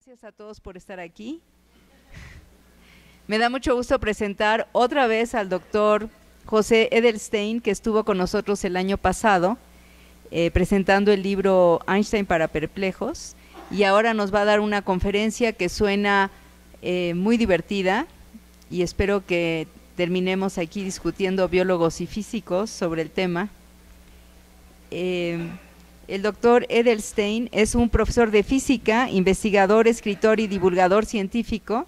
Gracias a todos por estar aquí. Me da mucho gusto presentar otra vez al doctor José Edelstein, que estuvo con nosotros el año pasado, presentando el libro Einstein para perplejos, y ahora nos va a dar una conferencia que suena muy divertida, y espero que terminemos aquí discutiendo biólogos y físicos sobre el tema. El doctor Edelstein es un profesor de física, investigador, escritor y divulgador científico.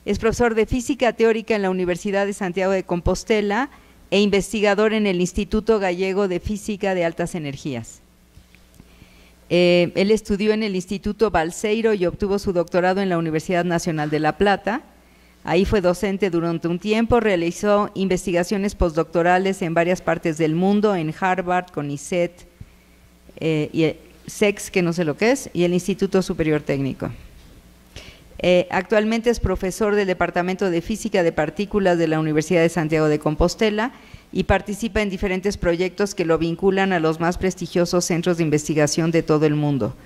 Es profesor de física teórica en la Universidad de Santiago de Compostela e investigador en el Instituto Gallego de Física de Altas Energías. Él estudió en el Instituto Balseiro y obtuvo su doctorado en la Universidad Nacional de La Plata. Ahí fue docente durante un tiempo, realizó investigaciones postdoctorales en varias partes del mundo, en Harvard, CONICET, y SEX, que no sé lo que es, y el Instituto Superior Técnico. Actualmente es profesor del Departamento de Física de Partículas de la Universidad de Santiago de Compostela y participa en diferentes proyectos que lo vinculan a los más prestigiosos centros de investigación de todo el mundo.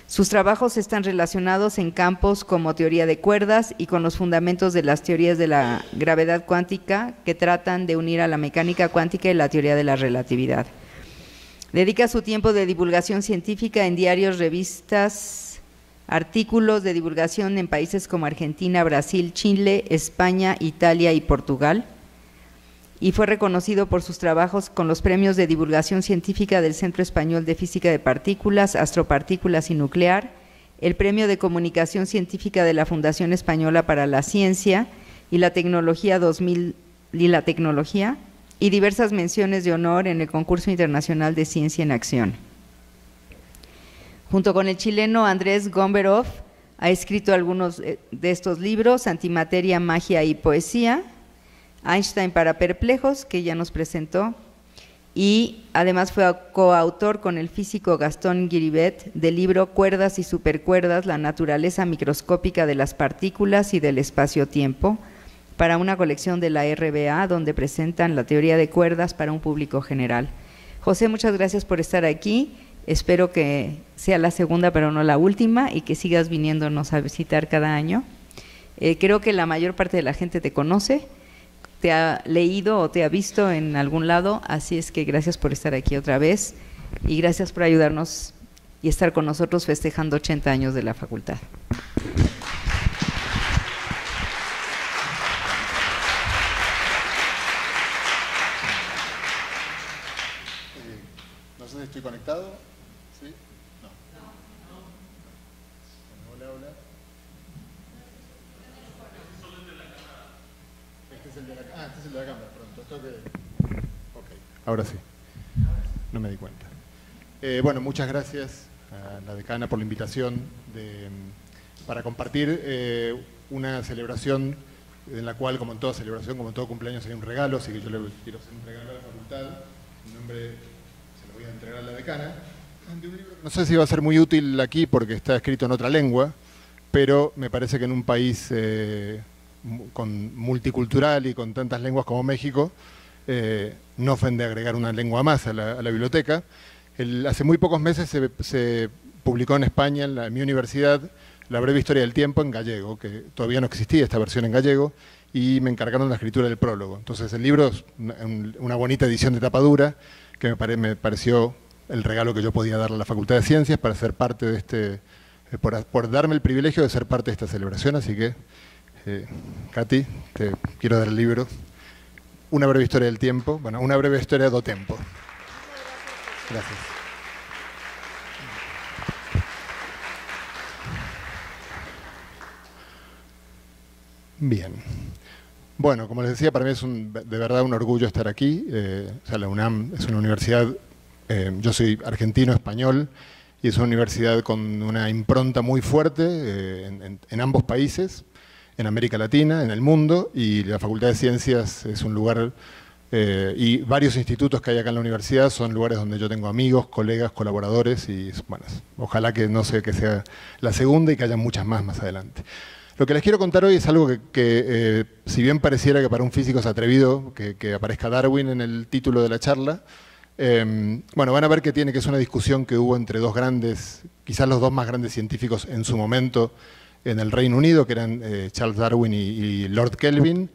Sus trabajos están relacionados en campos como teoría de cuerdas y con los fundamentos de las teorías de la gravedad cuántica, que tratan de unir a la mecánica cuántica y la teoría de la relatividad. Dedica su tiempo de divulgación científica en diarios, revistas, artículos de divulgación en países como Argentina, Brasil, Chile, España, Italia y Portugal. Y fue reconocido por sus trabajos con los premios de divulgación científica del Centro Español de Física de Partículas, Astropartículas y Nuclear, el Premio de Comunicación Científica de la Fundación Española para la Ciencia y la Tecnología 2000 y diversas menciones de honor en el Concurso Internacional de Ciencia en Acción. Junto con el chileno Andrés Gomberov, ha escrito algunos de estos libros: Antimateria, Magia y Poesía, Einstein para perplejos, que ya nos presentó, y además fue coautor con el físico Gastón Giribet del libro Cuerdas y supercuerdas, la naturaleza microscópica de las partículas y del espacio-tiempo, para una colección de la RBA, donde presentan la teoría de cuerdas para un público general. José, muchas gracias por estar aquí. Espero que sea la segunda, pero no la última, y que sigas viniéndonos a visitar cada año. Creo que la mayor parte de la gente te conoce, te ha leído o te ha visto en algún lado, así es que gracias por estar aquí otra vez, y gracias por ayudarnos y estar con nosotros festejando 80 años de la facultad. No sé si estoy conectado. ¿Sí? No. Hola, hola. Este es el de la cámara. Este es el de la cámara, pronto. Ok, ahora sí. No me di cuenta. Bueno, muchas gracias a la decana por la invitación para compartir una celebración en la cual, como en toda celebración, como en todo cumpleaños, hay un regalo, así que yo le quiero hacer un regalo a la facultad. En nombre, voy a entregar a la decana, de un libro que no sé si va a ser muy útil aquí porque está escrito en otra lengua, pero me parece que en un país multicultural y con tantas lenguas como México, no ofende agregar una lengua más a la biblioteca. Hace muy pocos meses se publicó en España, en mi universidad, La breve historia del tiempo en gallego, que todavía no existía esta versión en gallego, y me encargaron la escritura del prólogo. Entonces el libro es una bonita edición de tapa dura, que me pareció el regalo que yo podía darle a la Facultad de Ciencias para ser parte de este, por darme el privilegio de ser parte de esta celebración. Así que, Katy, te quiero dar el libro, Una breve historia del tiempo, bueno, una breve historia do tempo. Gracias. Bien. Bueno, como les decía, para mí es de verdad un orgullo estar aquí. O sea, la UNAM es una universidad, yo soy argentino, español, y es una universidad con una impronta muy fuerte en ambos países, en América Latina, en el mundo, y la Facultad de Ciencias es un lugar, y varios institutos que hay acá en la universidad son lugares donde yo tengo amigos, colegas, colaboradores, y bueno, ojalá que no sea que sea la segunda y que haya muchas más adelante. Lo que les quiero contar hoy es algo que si bien pareciera que para un físico es atrevido que aparezca Darwin en el título de la charla, bueno, van a ver que es una discusión que hubo entre dos grandes, quizás los dos más grandes científicos en su momento en el Reino Unido, que eran Charles Darwin y Lord Kelvin.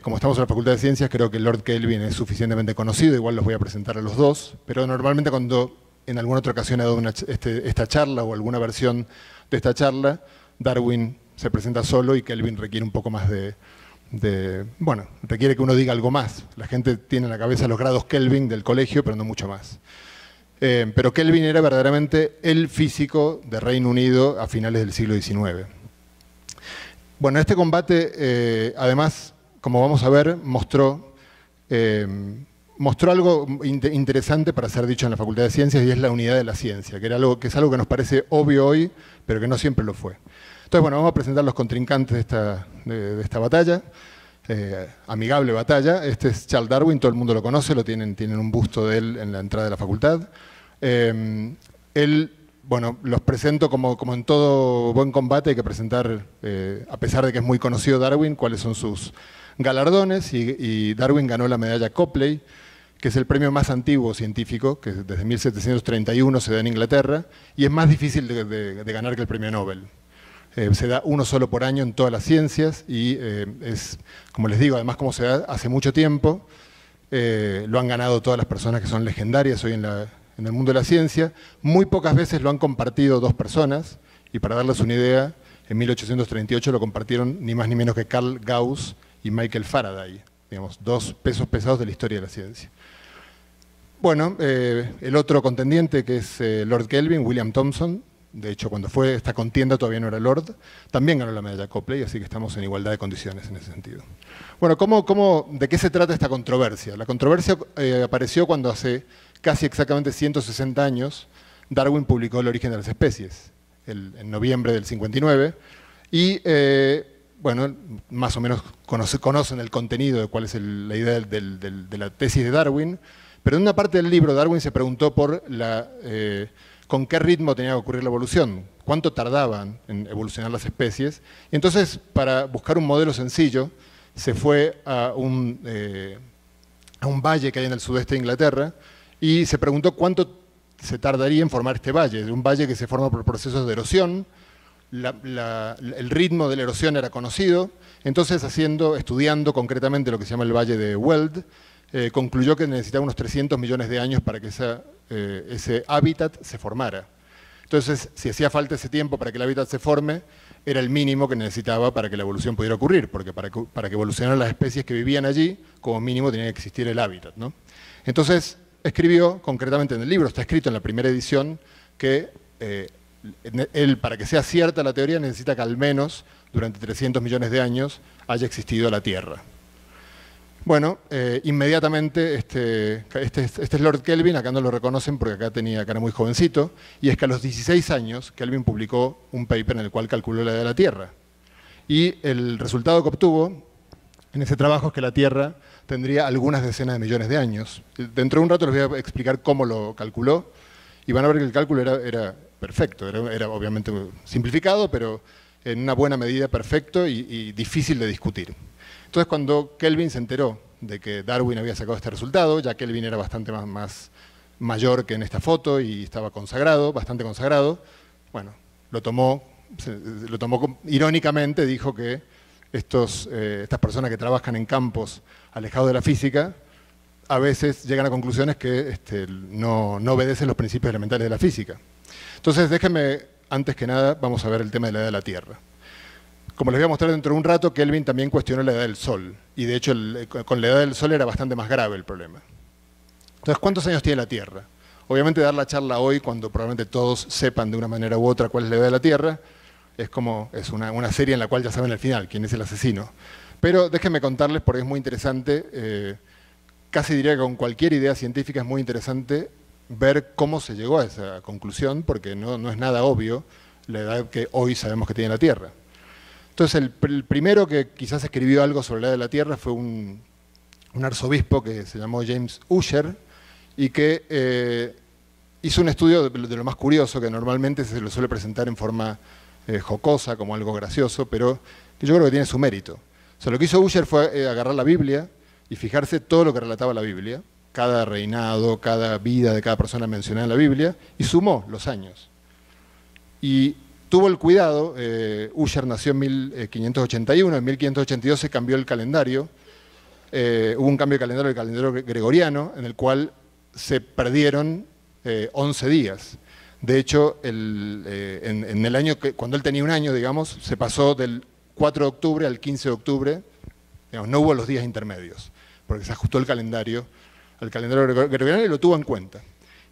Como estamos en la Facultad de Ciencias, creo que Lord Kelvin es suficientemente conocido, igual los voy a presentar a los dos, pero normalmente cuando en alguna otra ocasión he dado esta charla o alguna versión de esta charla, Darwin se presenta solo y Kelvin requiere un poco más bueno, requiere que uno diga algo más. La gente tiene en la cabeza los grados Kelvin del colegio, pero no mucho más. Pero Kelvin era verdaderamente el físico de Reino Unido a finales del siglo XIX. Bueno, este combate, además, como vamos a ver, mostró algo interesante para ser dicho en la Facultad de Ciencias, y es la unidad de la ciencia, que es algo que nos parece obvio hoy, pero que no siempre lo fue. Entonces, bueno, vamos a presentar los contrincantes de esta batalla, amigable batalla. Este es Charles Darwin, todo el mundo lo conoce, tienen un busto de él en la entrada de la facultad. Bueno, los presento como en todo buen combate, hay que presentar, a pesar de que es muy conocido Darwin, cuáles son sus galardones, y Darwin ganó la medalla Copley, que es el premio más antiguo científico, que desde 1731 se da en Inglaterra, y es más difícil de ganar que el premio Nobel. Se da uno solo por año en todas las ciencias, y es, como les digo, además como se da hace mucho tiempo, lo han ganado todas las personas que son legendarias hoy en el mundo de la ciencia. Muy pocas veces lo han compartido dos personas, y para darles una idea, en 1838 lo compartieron ni más ni menos que Carl Gauss y Michael Faraday, digamos, dos pesos pesados de la historia de la ciencia. Bueno, el otro contendiente, que es Lord Kelvin, William Thomson, de hecho cuando fue esta contienda todavía no era Lord, también ganó la medalla Copley, así que estamos en igualdad de condiciones en ese sentido. Bueno, ¿de qué se trata esta controversia? La controversia apareció cuando hace casi exactamente 160 años Darwin publicó El origen de las especies, en noviembre del 59, y bueno, más o menos conocen el contenido de cuál es la idea de la tesis de Darwin, pero en una parte del libro Darwin se preguntó por con qué ritmo tenía que ocurrir la evolución, cuánto tardaban en evolucionar las especies, y entonces para buscar un modelo sencillo se fue a un valle que hay en el sudeste de Inglaterra y se preguntó cuánto se tardaría en formar este valle, un valle que se forma por procesos de erosión. El ritmo de la erosión era conocido, entonces estudiando concretamente lo que se llama el Valle de Weald, concluyó que necesitaba unos 300 millones de años para que ese hábitat se formara. Entonces, si hacía falta ese tiempo para que el hábitat se forme, era el mínimo que necesitaba para que la evolución pudiera ocurrir, porque para que evolucionaran las especies que vivían allí, como mínimo tenía que existir el hábitat, ¿no? Entonces, escribió concretamente en el libro, está escrito en la primera edición, que él, para que sea cierta la teoría, necesita que al menos durante 300 millones de años haya existido la Tierra. Bueno, inmediatamente, este es Lord Kelvin, acá no lo reconocen porque acá era muy jovencito, y es que a los 16 años Kelvin publicó un paper en el cual calculó la edad de la Tierra. Y el resultado que obtuvo en ese trabajo es que la Tierra tendría algunas decenas de millones de años. Dentro de un rato les voy a explicar cómo lo calculó, y van a ver que el cálculo era perfecto, era obviamente simplificado, pero en una buena medida perfecto y difícil de discutir. Entonces, cuando Kelvin se enteró de que Darwin había sacado este resultado, ya Kelvin era bastante más mayor que en esta foto y estaba consagrado, bastante consagrado, bueno, lo tomó irónicamente, dijo que estas personas que trabajan en campos alejados de la física a veces llegan a conclusiones que no obedecen los principios elementales de la física. Entonces, déjenme, antes que nada, vamos a ver el tema de la edad de la Tierra. Como les voy a mostrar dentro de un rato, Kelvin también cuestionó la edad del Sol, y de hecho con la edad del Sol era bastante más grave el problema. Entonces, ¿cuántos años tiene la Tierra? Obviamente dar la charla hoy, cuando probablemente todos sepan de una manera u otra cuál es la edad de la Tierra, es una serie en la cual ya saben al final quién es el asesino. Pero déjenme contarles, porque es muy interesante, casi diría que con cualquier idea científica es muy interesante ver cómo se llegó a esa conclusión, porque no es nada obvio la edad que hoy sabemos que tiene la Tierra. Entonces, el primero que quizás escribió algo sobre la edad de la Tierra fue un arzobispo que se llamó James Ussher, y que hizo un estudio de lo más curioso, que normalmente se lo suele presentar en forma jocosa, como algo gracioso, pero que yo creo que tiene su mérito. O sea, lo que hizo Ussher fue agarrar la Biblia y fijarse todo lo que relataba la Biblia, cada reinado, cada vida de cada persona mencionada en la Biblia, y sumó los años. Y tuvo el cuidado, Ussher nació en 1581, en 1582 se cambió el calendario, hubo un cambio de calendario, el calendario gregoriano, en el cual se perdieron 11 días. De hecho, en el año cuando él tenía un año, digamos, se pasó del 4 de octubre al 15 de octubre, digamos, no hubo los días intermedios, porque se ajustó el calendario al calendario gregoriano y lo tuvo en cuenta.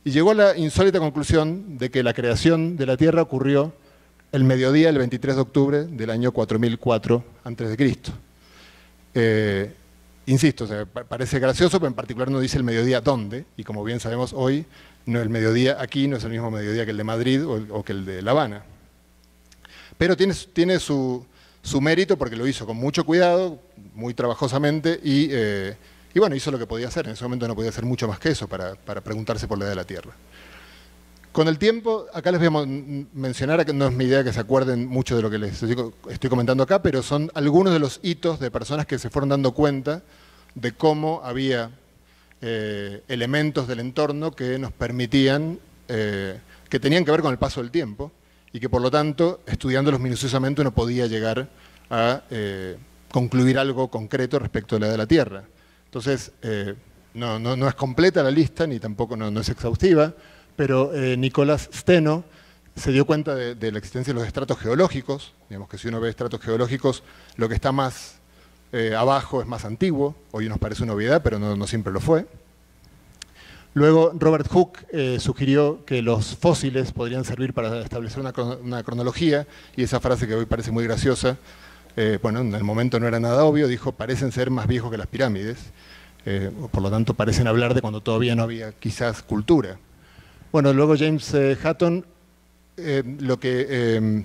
Y llegó a la insólita conclusión de que la creación de la Tierra ocurrió el mediodía del 23 de octubre del año 4004 a.C. Insisto, o sea, parece gracioso, pero en particular no dice el mediodía dónde, y como bien sabemos hoy, no, el mediodía aquí no es el mismo mediodía que el de Madrid o que el de La Habana. Pero tiene su mérito porque lo hizo con mucho cuidado, muy trabajosamente, y bueno, hizo lo que podía hacer. En ese momento no podía hacer mucho más que eso para preguntarse por la edad de la Tierra. Con el tiempo, acá les voy a mencionar, que no es mi idea que se acuerden mucho de lo que les estoy comentando acá, pero son algunos de los hitos de personas que se fueron dando cuenta de cómo había elementos del entorno que nos permitían, que tenían que ver con el paso del tiempo, y que por lo tanto, estudiándolos minuciosamente, uno podía llegar a concluir algo concreto respecto de la edad de la Tierra. Entonces, no es completa la lista, ni tampoco no es exhaustiva, pero Nicolás Steno se dio cuenta de la existencia de los estratos geológicos. Digamos que si uno ve estratos geológicos, lo que está más abajo es más antiguo. Hoy nos parece una obviedad, pero no siempre lo fue. Luego Robert Hooke sugirió que los fósiles podrían servir para establecer una cronología, y esa frase que hoy parece muy graciosa, bueno, en el momento no era nada obvio, dijo, parecen ser más viejos que las pirámides, por lo tanto parecen hablar de cuando todavía no había quizás cultura. Bueno, luego James Hutton lo que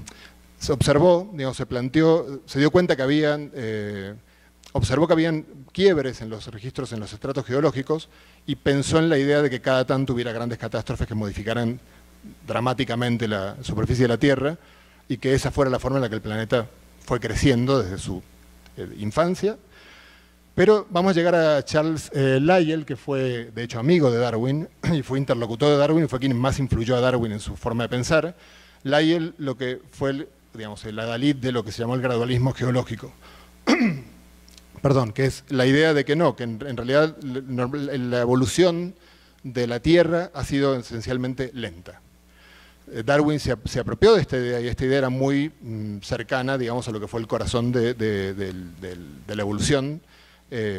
se observó, digamos, se planteó, se dio cuenta que observó que habían quiebres en los registros, en los estratos geológicos, y pensó en la idea de que cada tanto hubiera grandes catástrofes que modificaran dramáticamente la superficie de la Tierra, y que esa fuera la forma en la que el planeta fue creciendo desde su infancia. Pero vamos a llegar a Charles Lyell, que fue de hecho amigo de Darwin y fue interlocutor de Darwin y fue quien más influyó a Darwin en su forma de pensar. Lyell lo que fue, digamos, el adalid de lo que se llamó el gradualismo geológico. Perdón, que es la idea de que no, que en realidad la evolución de la Tierra ha sido esencialmente lenta. Darwin se apropió de esta idea, y esta idea era muy cercana, digamos, a lo que fue el corazón de la evolución,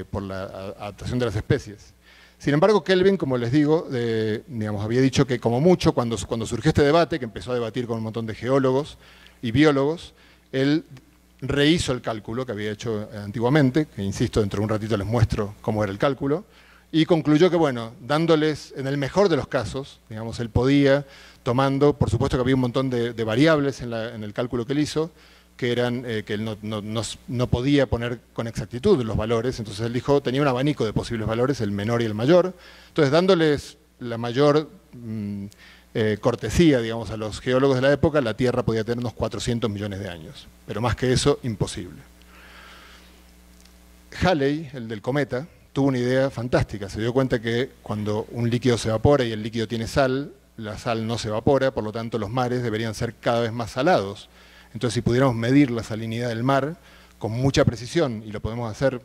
por la adaptación de las especies. Sin embargo, Kelvin, como les digo, digamos, había dicho que como mucho, cuando surgió este debate, que empezó a debatir con un montón de geólogos y biólogos, él rehizo el cálculo que había hecho antiguamente, que insisto, dentro de un ratito les muestro cómo era el cálculo, y concluyó que, bueno, dándoles, en el mejor de los casos, digamos, él podía, tomando, por supuesto que había un montón de variables en el cálculo que él hizo, que eran que él no podía poner con exactitud los valores, entonces él dijo, tenía un abanico de posibles valores, el menor y el mayor, entonces dándoles la mayor cortesía, digamos, a los geólogos de la época, la Tierra podía tener unos 400 millones de años, pero más que eso, imposible. Halley, el del cometa, tuvo una idea fantástica, se dio cuenta que cuando un líquido se evapora y el líquido tiene sal, la sal no se evapora, por lo tanto los mares deberían ser cada vez más salados. Entonces, si pudiéramos medir la salinidad del mar con mucha precisión, y lo podemos hacer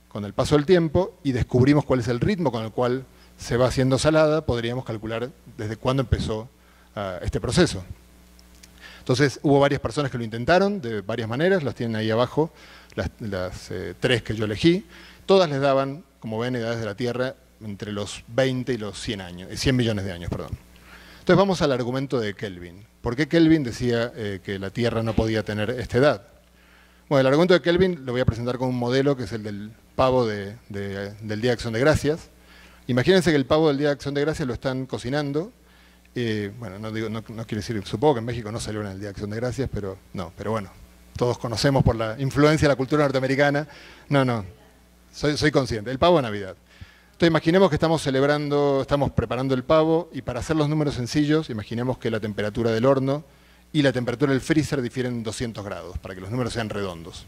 con el paso del tiempo, y descubrimos cuál es el ritmo con el cual se va haciendo salada, podríamos calcular desde cuándo empezó este proceso. Entonces, hubo varias personas que lo intentaron de varias maneras, las tienen ahí abajo, las tres que yo elegí. Todas les daban, como ven, edades de la Tierra entre los 20 y los 100 millones de años, perdón. Entonces vamos al argumento de Kelvin. ¿Por qué Kelvin decía que la Tierra no podía tener esta edad? Bueno, el argumento de Kelvin lo voy a presentar con un modelo que es el del pavo del Día de Acción de Gracias. Imagínense que el pavo del Día de Acción de Gracias lo están cocinando. Bueno, no quiero decir, supongo que en México no celebran el Día de Acción de Gracias, pero bueno, todos conocemos por la influencia de la cultura norteamericana. Soy consciente. El pavo de Navidad. Entonces imaginemos que estamos preparando el pavo, y para hacer los números sencillos, imaginemos que la temperatura del horno y la temperatura del freezer difieren 200 grados, para que los números sean redondos,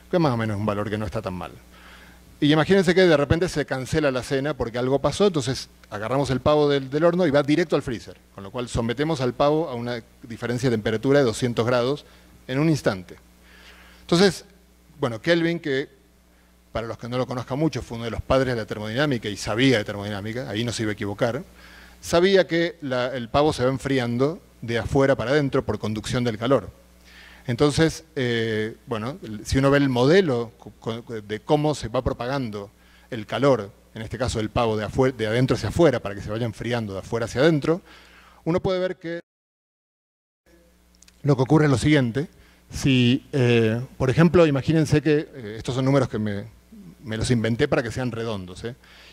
que es más o menos un valor que no está tan mal. Y imagínense que de repente se cancela la cena porque algo pasó, entonces agarramos el pavo del horno y va directo al freezer, con lo cual sometemos al pavo a una diferencia de temperatura de 200 grados en un instante. Entonces, bueno, Kelvin, que para los que no lo conozcan mucho, fue uno de los padres de la termodinámica y sabía de termodinámica, ahí no se iba a equivocar, sabía que el pavo se va enfriando de afuera para adentro por conducción del calor. Entonces, bueno, si uno ve el modelo de cómo se va propagando el calor, en este caso del pavo de adentro hacia afuera, para que se vaya enfriando de afuera hacia adentro, uno puede ver que lo que ocurre es lo siguiente. Si, por ejemplo, imagínense que, estos son números que me los inventé para que sean redondos,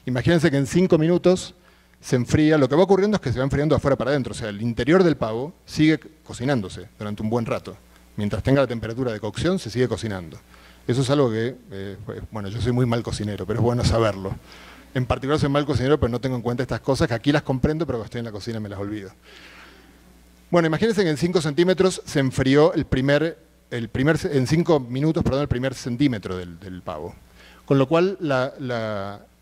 imagínense que en 5 minutos se enfría, lo que va ocurriendo es que se va enfriando de afuera para adentro, o sea, el interior del pavo sigue cocinándose durante un buen rato. Mientras tenga la temperatura de cocción, se sigue cocinando. Eso es algo que, bueno, yo soy muy mal cocinero, pero es bueno saberlo. En particular soy mal cocinero, pero no tengo en cuenta estas cosas, que aquí las comprendo, pero cuando estoy en la cocina me las olvido. Bueno, imagínense que en 5 centímetros se enfrió en 5 minutos, perdón, el primer centímetro del pavo. Con lo cual,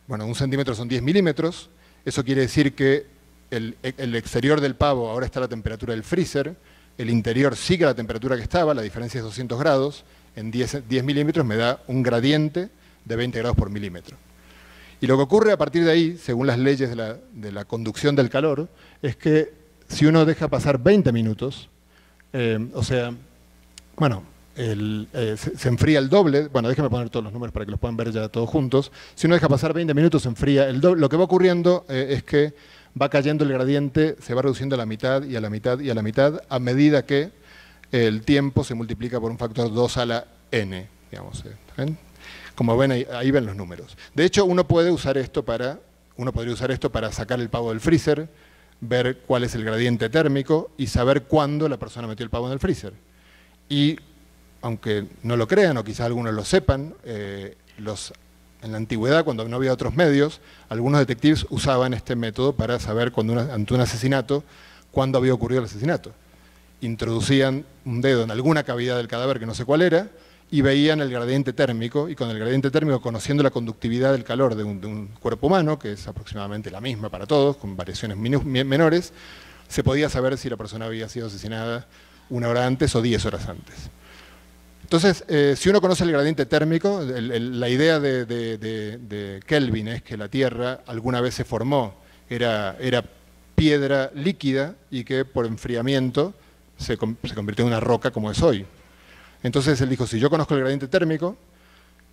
bueno, un centímetro son 10 milímetros, eso quiere decir que el exterior del pavo ahora está a la temperatura del freezer, el interior sigue a la temperatura que estaba, la diferencia es 200 grados, en 10 milímetros me da un gradiente de 20 grados por milímetro. Y lo que ocurre a partir de ahí, según las leyes de la conducción del calor, es que si uno deja pasar 20 minutos, o sea, bueno, se enfría el doble, bueno, déjenme poner todos los números para que los puedan ver ya todos juntos, si uno deja pasar 20 minutos se enfría el doble, lo que va ocurriendo es que va cayendo el gradiente, se va reduciendo a la mitad y a la mitad y a la mitad a medida que el tiempo se multiplica por un factor 2 a la n, digamos. ¿Ven? Como ven, ahí ven los números. De hecho, uno podría usar esto para sacar el pavo del freezer, ver cuál es el gradiente térmico y saber cuándo la persona metió el pavo en el freezer. Y, aunque no lo crean o quizás algunos lo sepan, en la antigüedad, cuando no había otros medios, algunos detectives usaban este método para saber ante un asesinato cuándo había ocurrido el asesinato. Introducían un dedo en alguna cavidad del cadáver, que no sé cuál era, y veían el gradiente térmico, y con el gradiente térmico, conociendo la conductividad del calor de un cuerpo humano, que es aproximadamente la misma para todos, con variaciones menores, se podía saber si la persona había sido asesinada 1 hora antes o 10 horas antes. Entonces, si uno conoce el gradiente térmico, la idea de Kelvin es que la Tierra alguna vez se formó, era piedra líquida y que por enfriamiento se convirtió en una roca como es hoy. Entonces él dijo, si yo conozco el gradiente térmico,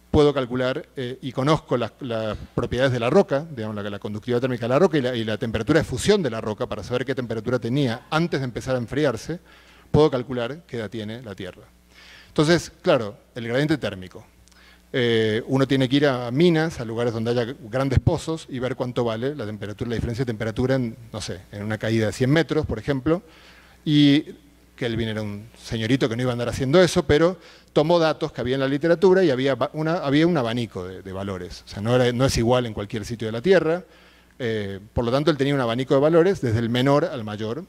puedo calcular y conozco las propiedades de la roca, digamos, la conductividad térmica de la roca y la temperatura de fusión de la roca para saber qué temperatura tenía antes de empezar a enfriarse, puedo calcular qué edad tiene la Tierra. Entonces, claro, el gradiente térmico. Uno tiene que ir a minas, a lugares donde haya grandes pozos y ver cuánto vale la diferencia de temperatura en, no sé, en una caída de 100 metros, por ejemplo. Y Kelvin era un señorito que no iba a andar haciendo eso, pero tomó datos que había en la literatura y había un abanico de valores. O sea, no es igual en cualquier sitio de la Tierra. Por lo tanto, él tenía un abanico de valores desde el menor al mayor.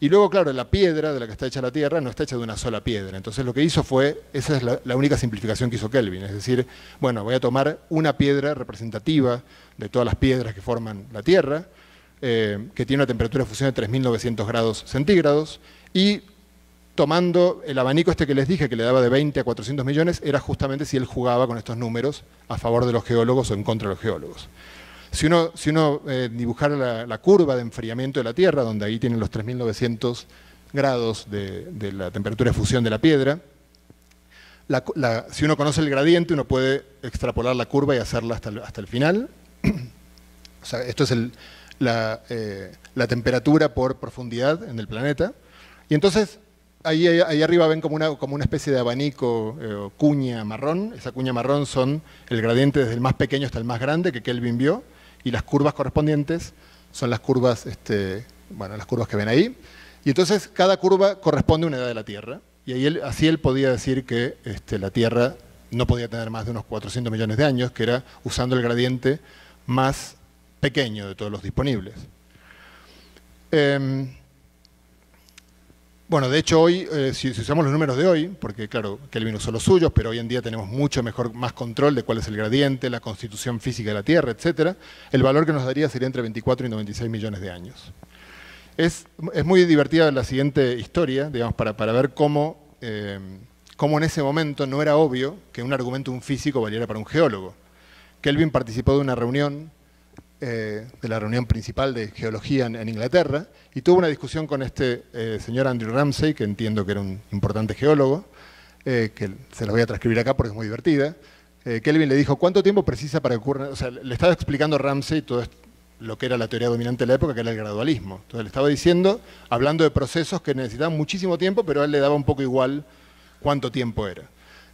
Y luego, claro, la piedra de la que está hecha la Tierra no está hecha de una sola piedra. Entonces lo que hizo fue, esa es la única simplificación que hizo Kelvin, es decir, bueno, voy a tomar una piedra representativa de todas las piedras que forman la Tierra, que tiene una temperatura de fusión de 3.900 grados centígrados, y tomando el abanico este que les dije, que le daba de 20 a 400 millones, era justamente si él jugaba con estos números a favor de los geólogos o en contra de los geólogos. Si uno dibujara la curva de enfriamiento de la Tierra, donde ahí tienen los 3.900 grados de la temperatura de fusión de la piedra, si uno conoce el gradiente, uno puede extrapolar la curva y hacerla hasta el final. O sea, esto es la temperatura por profundidad en el planeta. Y entonces, ahí arriba ven como una especie de abanico cuña marrón. Esa cuña marrón son el gradiente desde el más pequeño hasta el más grande que Kelvin vio. Y las curvas correspondientes son las curvas, las curvas que ven ahí. Y entonces cada curva corresponde a una edad de la Tierra. Y ahí así él podía decir que la Tierra no podía tener más de unos 400 millones de años, que era usando el gradiente más pequeño de todos los disponibles. Bueno, de hecho hoy, si usamos los números de hoy, porque claro, Kelvin usó los suyos, pero hoy en día tenemos mucho más control de cuál es el gradiente, la constitución física de la Tierra, etc. El valor que nos daría sería entre 24 y 96 millones de años. Es muy divertida la siguiente historia, digamos, para ver cómo en ese momento no era obvio que un argumento de un físico valiera para un geólogo. Kelvin participó de una reunión, de la reunión principal de geología en Inglaterra, y tuvo una discusión con este señor Andrew Ramsay, que entiendo que era un importante geólogo, que se los voy a transcribir acá porque es muy divertida. Kelvin le dijo, ¿cuánto tiempo precisa para que ocurra? O sea, le estaba explicando a Ramsay todo lo que era la teoría dominante de la época, que era el gradualismo. Entonces le estaba diciendo, hablando de procesos que necesitaban muchísimo tiempo, pero a él le daba un poco igual cuánto tiempo era.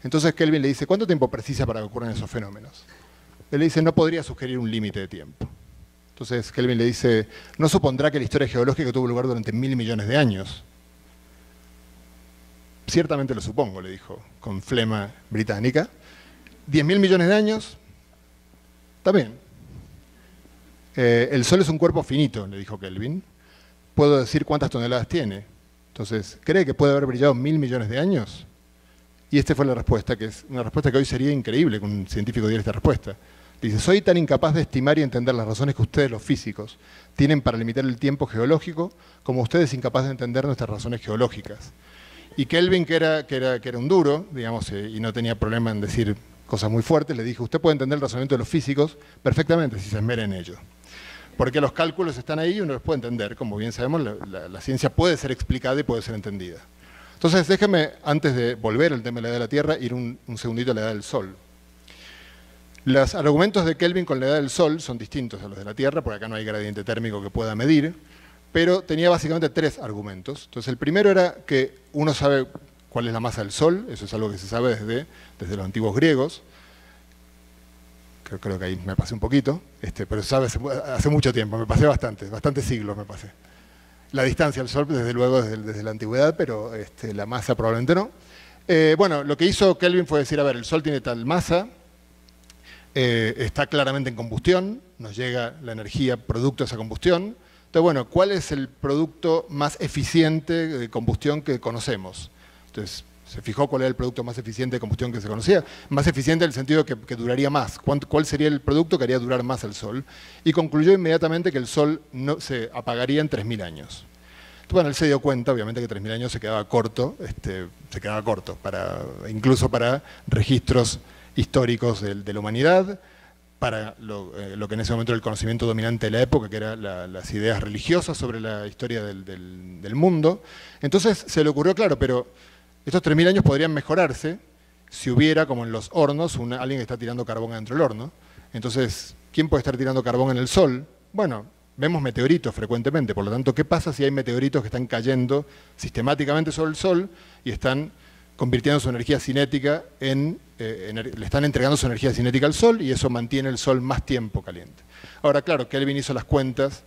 Entonces Kelvin le dice, ¿cuánto tiempo precisa para que ocurran esos fenómenos? Él le dice, no podría sugerir un límite de tiempo. Entonces Kelvin le dice, ¿no supondrá que la historia geológica tuvo lugar durante 1000 millones de años? Ciertamente lo supongo, le dijo, con flema británica. 10.000 millones de años, está bien. El Sol es un cuerpo finito, le dijo Kelvin. Puedo decir cuántas toneladas tiene. Entonces, ¿cree que puede haber brillado 1000 millones de años? Y esta fue la respuesta, que es una respuesta que hoy sería increíble que un científico diera esta respuesta. Dice, soy tan incapaz de estimar y entender las razones que ustedes, los físicos, tienen para limitar el tiempo geológico, como ustedes incapaces de entender nuestras razones geológicas. Y Kelvin, que era un duro, digamos, y no tenía problema en decir cosas muy fuertes, le dijo, usted puede entender el razonamiento de los físicos perfectamente si se esmera en ello. Porque los cálculos están ahí y uno los puede entender. Como bien sabemos, la ciencia puede ser explicada y puede ser entendida. Entonces, déjeme, antes de volver al tema de la edad de la Tierra, ir un segundito a la edad del Sol. Los argumentos de Kelvin con la edad del Sol son distintos a los de la Tierra, porque acá no hay gradiente térmico que pueda medir, pero tenía básicamente 3 argumentos. Entonces, el primero era que uno sabe cuál es la masa del Sol, eso es algo que se sabe desde los antiguos griegos. Creo que ahí me pasé un poquito, pero se sabe hace mucho tiempo, me pasé bastantes siglos me pasé. La distancia al Sol, desde luego, desde la antigüedad, pero la masa probablemente no. Bueno, lo que hizo Kelvin fue decir, a ver, el Sol tiene tal masa, está claramente en combustión, nos llega la energía producto de esa combustión. Entonces, bueno, ¿cuál es el producto más eficiente de combustión que conocemos? Entonces, se fijó cuál era el producto más eficiente de combustión que se conocía. Más eficiente en el sentido de que duraría más. ¿Cuál sería el producto que haría durar más el Sol? Y concluyó inmediatamente que el Sol no, se apagaría en 3000 años. Entonces, bueno, él se dio cuenta, obviamente, que 3000 años se quedaba corto, incluso para registros históricos de la humanidad, para lo que en ese momento era el conocimiento dominante de la época, que eran las ideas religiosas sobre la historia del mundo. Entonces se le ocurrió, claro, pero estos 3000 años podrían mejorarse si hubiera, como en los hornos, alguien que está tirando carbón adentro del horno. Entonces, ¿quién puede estar tirando carbón en el Sol? Bueno, vemos meteoritos frecuentemente, por lo tanto, ¿qué pasa si hay meteoritos que están cayendo sistemáticamente sobre el Sol y están convirtiendo su energía cinética le están entregando su energía cinética al Sol y eso mantiene el Sol más tiempo caliente? Ahora, claro, Kelvin hizo las cuentas,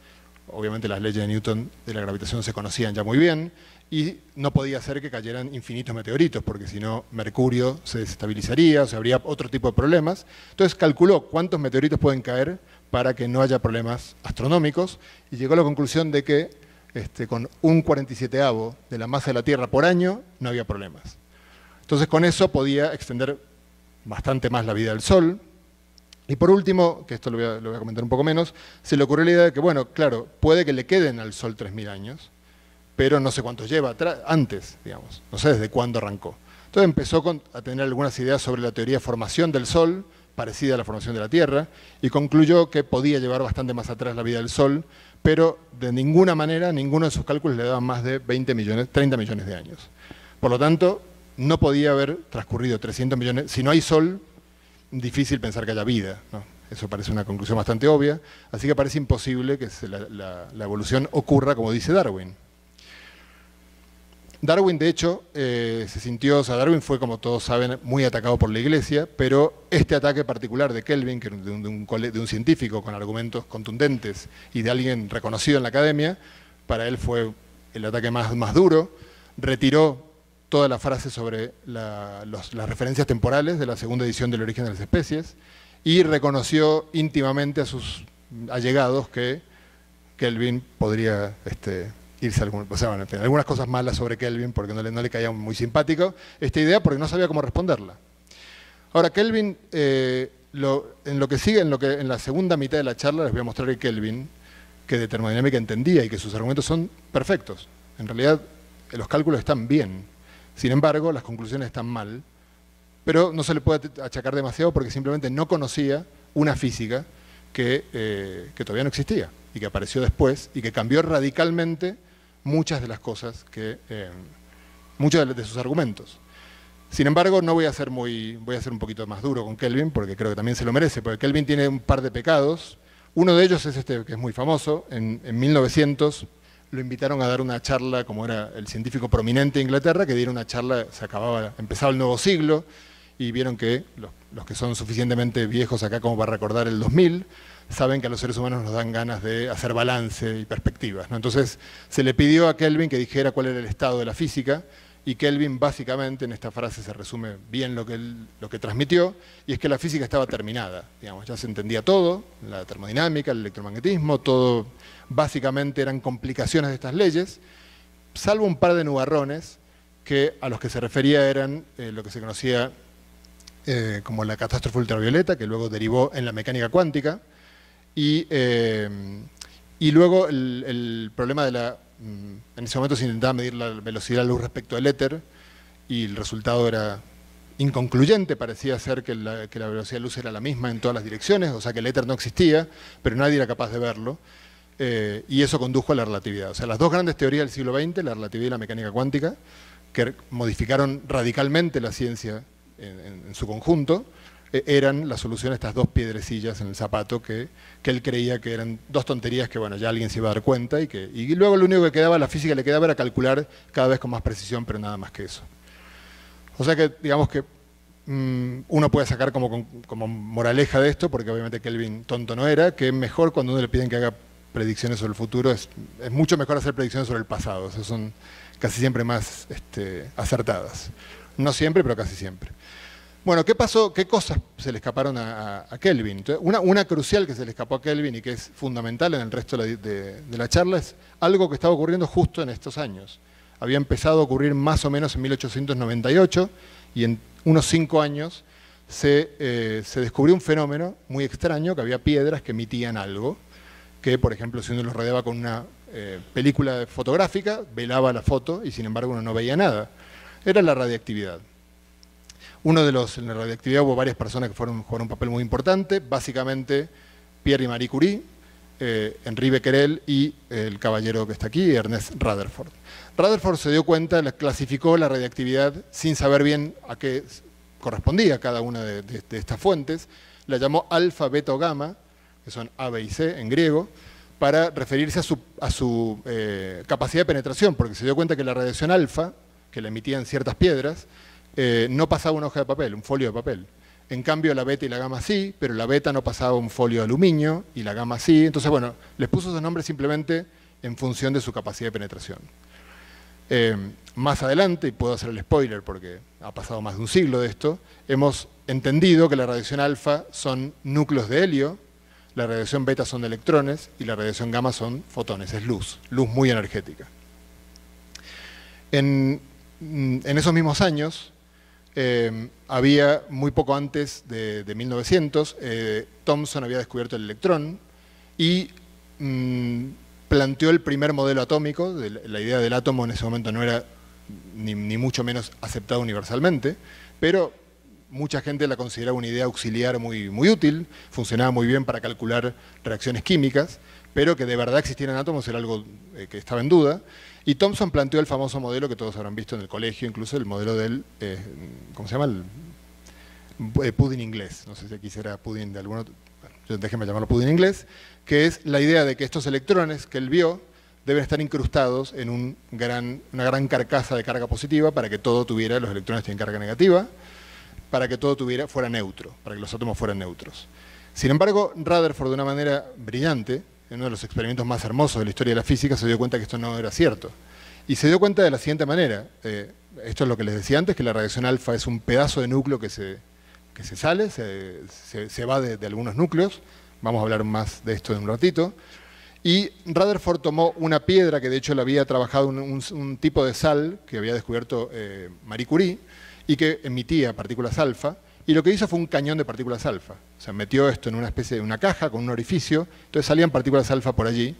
obviamente las leyes de Newton de la gravitación se conocían ya muy bien, y no podía ser que cayeran infinitos meteoritos, porque si no, Mercurio se desestabilizaría, o sea, habría otro tipo de problemas. Entonces calculó cuántos meteoritos pueden caer para que no haya problemas astronómicos, y llegó a la conclusión de que con un 47avo de la masa de la Tierra por año no había problemas. Entonces con eso podía extender bastante más la vida del Sol. Y por último, que esto lo voy a comentar un poco menos, se le ocurrió la idea de que, bueno, claro, puede que le queden al Sol 3000 años, pero no sé cuántos lleva antes, digamos, no sé desde cuándo arrancó. Entonces empezó a tener algunas ideas sobre la teoría de formación del Sol, parecida a la formación de la Tierra, y concluyó que podía llevar bastante más atrás la vida del Sol, pero de ninguna manera, ninguno de sus cálculos le daba más de 30 millones de años. Por lo tanto, no podía haber transcurrido 300 millones. Si no hay Sol, difícil pensar que haya vida, ¿no? Eso parece una conclusión bastante obvia, así que parece imposible que la evolución ocurra como dice Darwin. Darwin, de hecho, Darwin fue, como todos saben, muy atacado por la Iglesia, pero este ataque particular de Kelvin, que de un científico con argumentos contundentes y de alguien reconocido en la academia, para él fue el ataque más duro. Retiró toda la frase sobre las referencias temporales de la segunda edición del Origen de las Especies y reconoció íntimamente a sus allegados que Kelvin podría irse a o sea, bueno, en fin, algunas cosas malas sobre Kelvin porque no le caía muy simpático esta idea porque no sabía cómo responderla. Ahora, Kelvin, en lo que sigue, en la segunda mitad de la charla les voy a mostrar que Kelvin, que de termodinámica entendía y que sus argumentos son perfectos. En realidad, los cálculos están bien. Sin embargo, las conclusiones están mal. Pero no se le puede achacar demasiado porque simplemente no conocía una física que todavía no existía y que apareció después y que cambió radicalmente muchas de las cosas muchos de sus argumentos. Sin embargo, no voy a ser un poquito más duro con Kelvin, porque creo que también se lo merece, porque Kelvin tiene un par de pecados. Uno de ellos es este, que es muy famoso. En 1900 lo invitaron a dar una charla, como era el científico prominente de Inglaterra, que diera una charla, empezaba el nuevo siglo, y vieron que los que son suficientemente viejos acá como para recordar el 2000, saben que a los seres humanos nos dan ganas de hacer balance y perspectivas, ¿no? Entonces se le pidió a Kelvin que dijera cuál era el estado de la física, y Kelvin básicamente, en esta frase se resume bien lo que transmitió, y es que la física estaba terminada, digamos, ya se entendía todo, la termodinámica, el electromagnetismo, todo básicamente eran complicaciones de estas leyes, salvo un par de nubarrones que a los que se refería eran lo que se conocía como la catástrofe ultravioleta, que luego derivó en la mecánica cuántica, y luego el problema de en ese momento se intentaba medir la velocidad de la luz respecto al éter, y el resultado era inconcluyente, parecía ser que la velocidad de luz era la misma en todas las direcciones, o sea que el éter no existía, pero nadie era capaz de verlo, y eso condujo a la relatividad. O sea, las dos grandes teorías del siglo XX, la relatividad y la mecánica cuántica, que modificaron radicalmente la ciencia en su conjunto, eran la solución a estas dos piedrecillas en el zapato que él creía que eran dos tonterías que, bueno, ya alguien se iba a dar cuenta y luego lo único que quedaba, la física le quedaba era calcular cada vez con más precisión, pero nada más que eso. O sea que, digamos que uno puede sacar como moraleja de esto, porque obviamente Kelvin tonto no era, que es mejor cuando uno le piden que haga predicciones sobre el futuro, es mucho mejor hacer predicciones sobre el pasado, o sea, son casi siempre más acertadas. No siempre, pero casi siempre. Bueno, ¿qué pasó? ¿Qué cosas se le escaparon a Kelvin? Entonces, una crucial que se le escapó a Kelvin y que es fundamental en el resto de la charla es algo que estaba ocurriendo justo en estos años. Había empezado a ocurrir más o menos en 1898 y en unos 5 años se descubrió un fenómeno muy extraño, que había piedras que emitían algo, que por ejemplo si uno los rodeaba con una película fotográfica, velaba la foto y sin embargo uno no veía nada. Era la radiactividad. En la radiactividad hubo varias personas que jugaron un papel muy importante, básicamente Pierre y Marie Curie, Henri Becquerel y el caballero que está aquí, Ernest Rutherford. Rutherford se dio cuenta, clasificó la radiactividad sin saber bien a qué correspondía cada una de estas fuentes, la llamó alfa, beta o gamma, que son A, B y C en griego, para referirse a su capacidad de penetración, porque se dio cuenta que la radiación alfa, que la emitían ciertas piedras, no pasaba una hoja de papel, un folio de papel. En cambio la beta y la gamma sí, pero la beta no pasaba un folio de aluminio y la gamma sí. Entonces, bueno, les puso esos nombres simplemente en función de su capacidad de penetración. Más adelante, y puedo hacer el spoiler porque ha pasado más de un siglo de esto, hemos entendido que la radiación alfa son núcleos de helio, la radiación beta son de electrones y la radiación gamma son fotones, es luz muy energética. En esos mismos años, había muy poco antes de 1900, Thomson había descubierto el electrón y planteó el primer modelo atómico. La idea del átomo en ese momento no era ni mucho menos aceptada universalmente, pero mucha gente la consideraba una idea auxiliar muy útil, funcionaba muy bien para calcular reacciones químicas, pero que de verdad existieran átomos era algo que estaba en duda. Y Thomson planteó el famoso modelo que todos habrán visto en el colegio, incluso el modelo del, ¿cómo se llama? El pudding inglés. No sé si aquí será pudding de alguno, bueno, déjenme llamarlo pudding inglés, que es la idea de que estos electrones que él vio deben estar incrustados en una gran carcasa de carga positiva para que todo tuviera, los electrones tienen carga negativa, para que todo fuera neutro, para que los átomos fueran neutros. Sin embargo, Rutherford, de una manera brillante, en uno de los experimentos más hermosos de la historia de la física, se dio cuenta que esto no era cierto. Y se dio cuenta de la siguiente manera. Esto es lo que les decía antes, que la radiación alfa es un pedazo de núcleo que se sale, se va de algunos núcleos. Vamos a hablar más de esto en un ratito. Y Rutherford tomó una piedra que de hecho le había trabajado un tipo de sal que había descubierto Marie Curie y que emitía partículas alfa, y lo que hizo fue un cañón de partículas alfa. O sea, metió esto en una especie de una caja con un orificio, entonces salían partículas alfa por allí,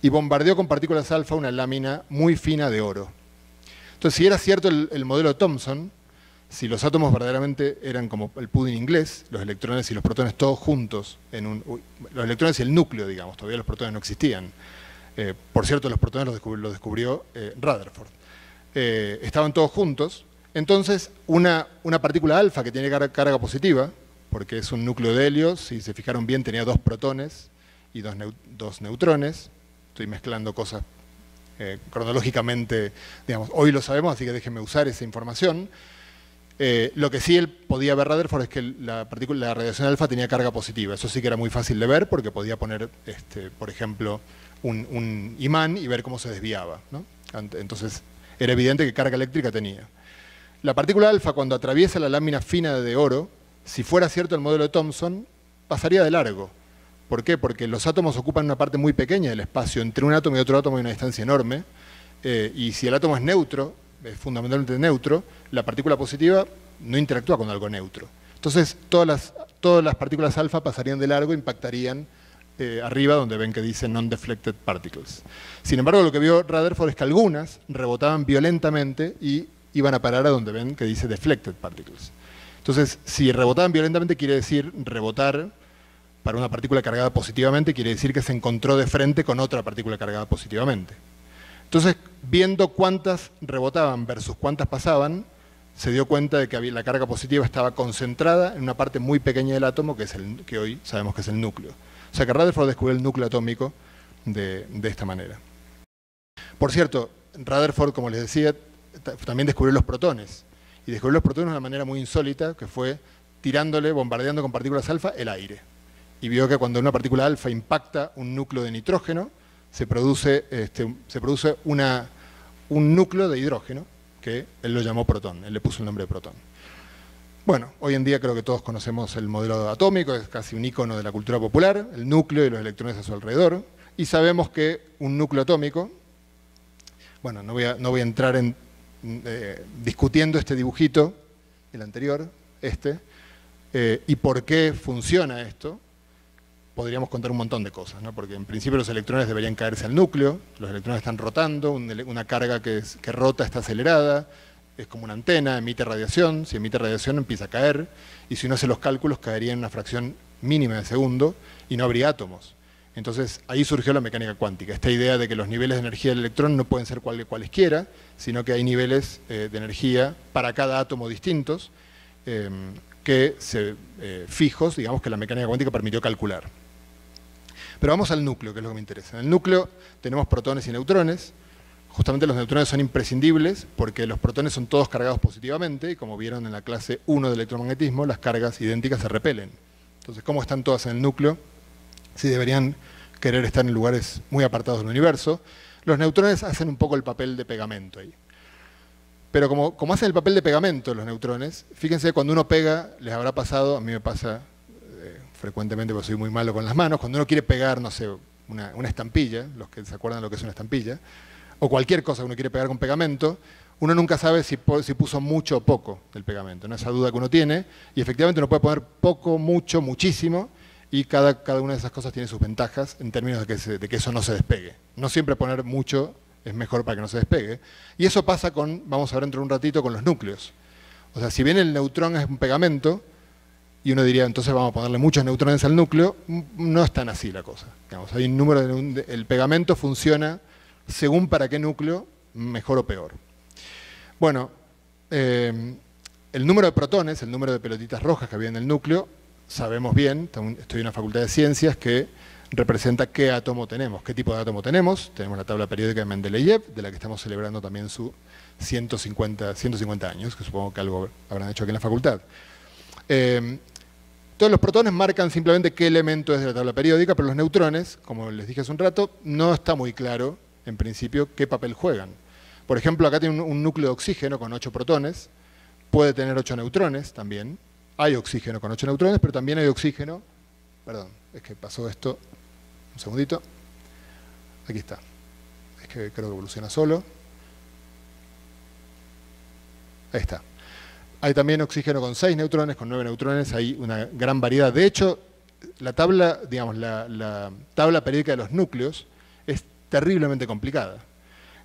y bombardeó con partículas alfa una lámina muy fina de oro. Entonces, si era cierto el modelo de Thomson, si los átomos verdaderamente eran como el pudding inglés, los electrones y los protones todos juntos, los electrones y el núcleo, digamos, todavía los protones no existían. Por cierto, los protones los descubrió Rutherford. Estaban todos juntos. Entonces, una partícula alfa que tiene carga positiva, porque es un núcleo de helio, si se fijaron bien, tenía 2 protones y 2 neutrones. Estoy mezclando cosas cronológicamente, digamos, hoy lo sabemos, así que déjenme usar esa información. Lo que sí él podía ver Rutherford es que la radiación alfa tenía carga positiva. Eso sí que era muy fácil de ver porque podía poner, por ejemplo, un imán y ver cómo se desviaba, ¿no? Entonces, era evidente que carga eléctrica tenía. La partícula alfa, cuando atraviesa la lámina fina de oro, si fuera cierto el modelo de Thomson, pasaría de largo. ¿Por qué? Porque los átomos ocupan una parte muy pequeña del espacio. Entre un átomo y otro átomo hay una distancia enorme. Y si el átomo es neutro, es fundamentalmente neutro, la partícula positiva no interactúa con algo neutro. Entonces, todas las partículas alfa pasarían de largo, impactarían arriba, donde ven que dice non-deflected particles. Sin embargo, lo que vio Rutherford es que algunas rebotaban violentamente y iban a parar a donde ven que dice deflected particles. Entonces, si rebotaban violentamente, quiere decir rebotar para una partícula cargada positivamente, quiere decir que se encontró de frente con otra partícula cargada positivamente. Entonces, viendo cuántas rebotaban versus cuántas pasaban, se dio cuenta de que la carga positiva estaba concentrada en una parte muy pequeña del átomo, que hoy sabemos que es el núcleo. O sea que Rutherford descubrió el núcleo atómico de esta manera. Por cierto, Rutherford, como les decía, también descubrió los protones. Y descubrió los protones de una manera muy insólita, que fue bombardeando con partículas alfa el aire. Y vio que cuando una partícula alfa impacta un núcleo de nitrógeno, se produce un núcleo de hidrógeno, que él lo llamó protón, él le puso el nombre de protón. Bueno, hoy en día creo que todos conocemos el modelo atómico, es casi un icono de la cultura popular, el núcleo y los electrones a su alrededor, y sabemos que un núcleo atómico, bueno, no voy a entrar en discutiendo este dibujito, el anterior, y por qué funciona esto. Podríamos contar un montón de cosas, ¿no? Porque en principio los electrones deberían caerse al núcleo, los electrones están rotando, una carga que rota está acelerada, es como una antena, emite radiación, si emite radiación empieza a caer, y si uno hace los cálculos caería en una fracción mínima de segundo y no habría átomos. Entonces ahí surgió la mecánica cuántica, esta idea de que los niveles de energía del electrón no pueden ser cualesquiera, sino que hay niveles de energía para cada átomo distintos, fijos, digamos, que la mecánica cuántica permitió calcular. Pero vamos al núcleo, que es lo que me interesa. En el núcleo tenemos protones y neutrones. Justamente los neutrones son imprescindibles porque los protones son todos cargados positivamente y como vieron en la clase 1 de electromagnetismo, las cargas idénticas se repelen. Entonces, ¿cómo están todas en el núcleo? Si deberían querer estar en lugares muy apartados del universo. Los neutrones hacen un poco el papel de pegamento ahí. Pero como hacen el papel de pegamento los neutrones, fíjense, cuando uno pega, les habrá pasado, a mí me pasa frecuentemente porque soy muy malo con las manos, cuando uno quiere pegar, no sé, una estampilla, los que se acuerdan de lo que es una estampilla, o cualquier cosa que uno quiere pegar con pegamento, uno nunca sabe si puso mucho o poco del pegamento, ¿no? Esa duda que uno tiene, y efectivamente uno puede poner poco, mucho, muchísimo, y cada una de esas cosas tiene sus ventajas en términos de que eso no se despegue. No siempre poner mucho es mejor para que no se despegue. Y eso pasa vamos a ver dentro de un ratito, con los núcleos. O sea, si bien el neutrón es un pegamento, y uno diría, entonces vamos a ponerle muchos neutrones al núcleo, no es tan así la cosa. Digamos, hay un número el pegamento funciona según para qué núcleo, mejor o peor. Bueno, el número de protones, el número de pelotitas rojas que había en el núcleo, sabemos bien, estoy en una facultad de ciencias que representa qué átomo tenemos, qué tipo de átomo tenemos. Tenemos la tabla periódica de Mendeleev, de la que estamos celebrando también su 150 años, que supongo que algo habrán hecho aquí en la facultad. Todos los protones marcan simplemente qué elemento es de la tabla periódica, pero los neutrones, como les dije hace un rato, no está muy claro, en principio, qué papel juegan. Por ejemplo, acá tiene un núcleo de oxígeno con 8 protones, puede tener 8 neutrones también. Hay oxígeno con 8 neutrones, pero también hay oxígeno, perdón, es que pasó esto, un segundito. Aquí está. Es que creo que evoluciona solo. Ahí está. Hay también oxígeno con 6 neutrones, con 9 neutrones, hay una gran variedad. De hecho, la tabla, digamos, la tabla periódica de los núcleos es terriblemente complicada.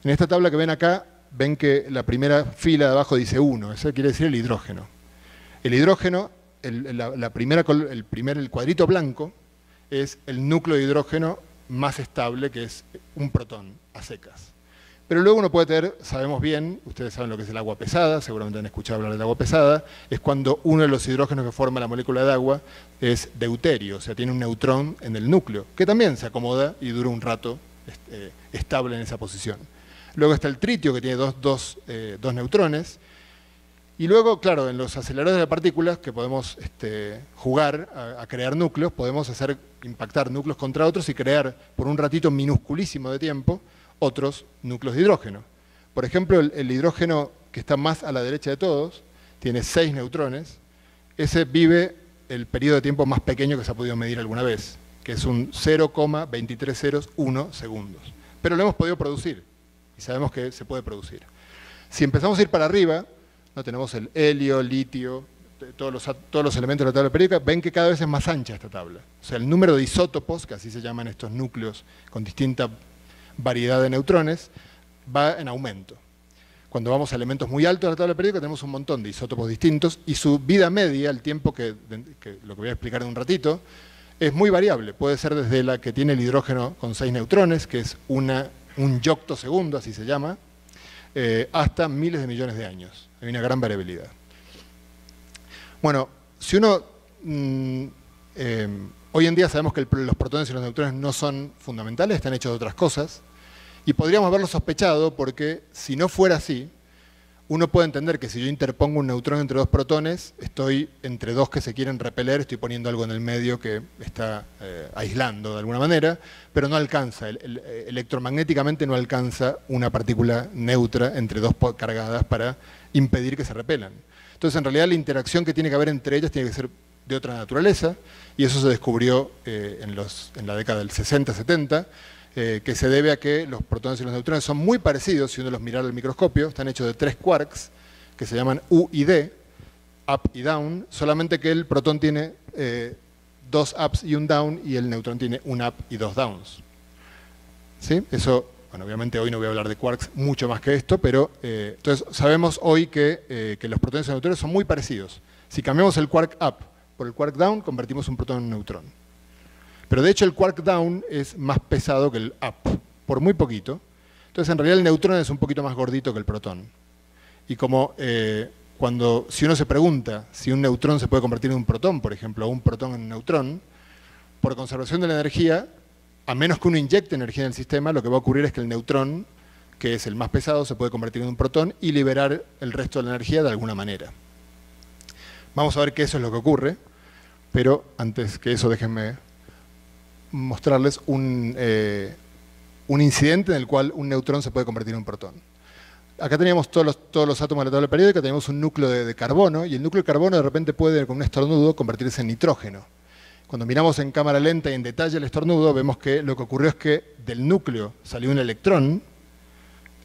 En esta tabla que ven acá, ven que la primera fila de abajo dice 1, eso quiere decir el hidrógeno. El hidrógeno, el cuadrito blanco, es el núcleo de hidrógeno más estable, que es un protón a secas. Pero luego uno puede tener, sabemos bien, ustedes saben lo que es el agua pesada, seguramente han escuchado hablar del agua pesada, es cuando uno de los hidrógenos que forma la molécula de agua es deuterio, o sea, tiene un neutrón en el núcleo, que también se acomoda y dura un rato estable en esa posición. Luego está el tritio, que tiene dos neutrones, y luego, claro, en los aceleradores de partículas, que podemos jugar a crear núcleos, podemos impactar núcleos contra otros y crear, por un ratito minusculísimo de tiempo, otros núcleos de hidrógeno. Por ejemplo, el hidrógeno que está más a la derecha de todos, tiene 6 neutrones, ese vive el periodo de tiempo más pequeño que se ha podido medir alguna vez, que es un 0,2301 segundos. Pero lo hemos podido producir, y sabemos que se puede producir. Si empezamos a ir para arriba, ¿no? Tenemos el helio, litio, todos los elementos de la tabla periódica, ven que cada vez es más ancha esta tabla. O sea, el número de isótopos, que así se llaman estos núcleos con distinta variedad de neutrones, va en aumento. Cuando vamos a elementos muy altos de la tabla periódica tenemos un montón de isótopos distintos y su vida media, el tiempo que lo que voy a explicar en un ratito, es muy variable. Puede ser desde la que tiene el hidrógeno con 6 neutrones, que es un yoctosegundo, así se llama, hasta miles de millones de años. Hay una gran variabilidad. Bueno, si uno... hoy en día sabemos que los protones y los neutrones no son fundamentales, están hechos de otras cosas, y podríamos haberlo sospechado porque si no fuera así, uno puede entender que si yo interpongo un neutrón entre dos protones, estoy entre dos que se quieren repeler, estoy poniendo algo en el medio que está aislando de alguna manera, pero no alcanza, electromagnéticamente no alcanza una partícula neutra entre dos cargadas para impedir que se repelan. Entonces, en realidad, la interacción que tiene que haber entre ellas tiene que ser de otra naturaleza, y eso se descubrió en la década del 60-70, que se debe a que los protones y los neutrones son muy parecidos, si uno los mira al microscopio, están hechos de 3 quarks, que se llaman U y D, up y down, solamente que el protón tiene 2 ups y un down, y el neutrón tiene un up y 2 downs. ¿Sí? Eso, bueno, obviamente hoy no voy a hablar de quarks mucho más que esto, pero entonces sabemos hoy que los protones y los neutrones son muy parecidos. Si cambiamos el quark up por el quark down, convertimos un protón en un neutrón. Pero de hecho el quark down es más pesado que el up, por muy poquito. Entonces en realidad el neutrón es un poquito más gordito que el protón. Y como si uno se pregunta si un neutrón se puede convertir en un protón, por ejemplo, o un protón en un neutrón, por conservación de la energía, a menos que uno inyecte energía en el sistema, lo que va a ocurrir es que el neutrón, que es el más pesado, se puede convertir en un protón y liberar el resto de la energía de alguna manera. Vamos a ver que eso es lo que ocurre, pero antes que eso déjenme mostrarles un incidente en el cual un neutrón se puede convertir en un protón. Acá teníamos todos los átomos de la tabla periódica, teníamos un núcleo de carbono, y el núcleo de carbono de repente puede, con un estornudo, convertirse en nitrógeno. Cuando miramos en cámara lenta y en detalle el estornudo, vemos que lo que ocurrió es que del núcleo salió un electrón,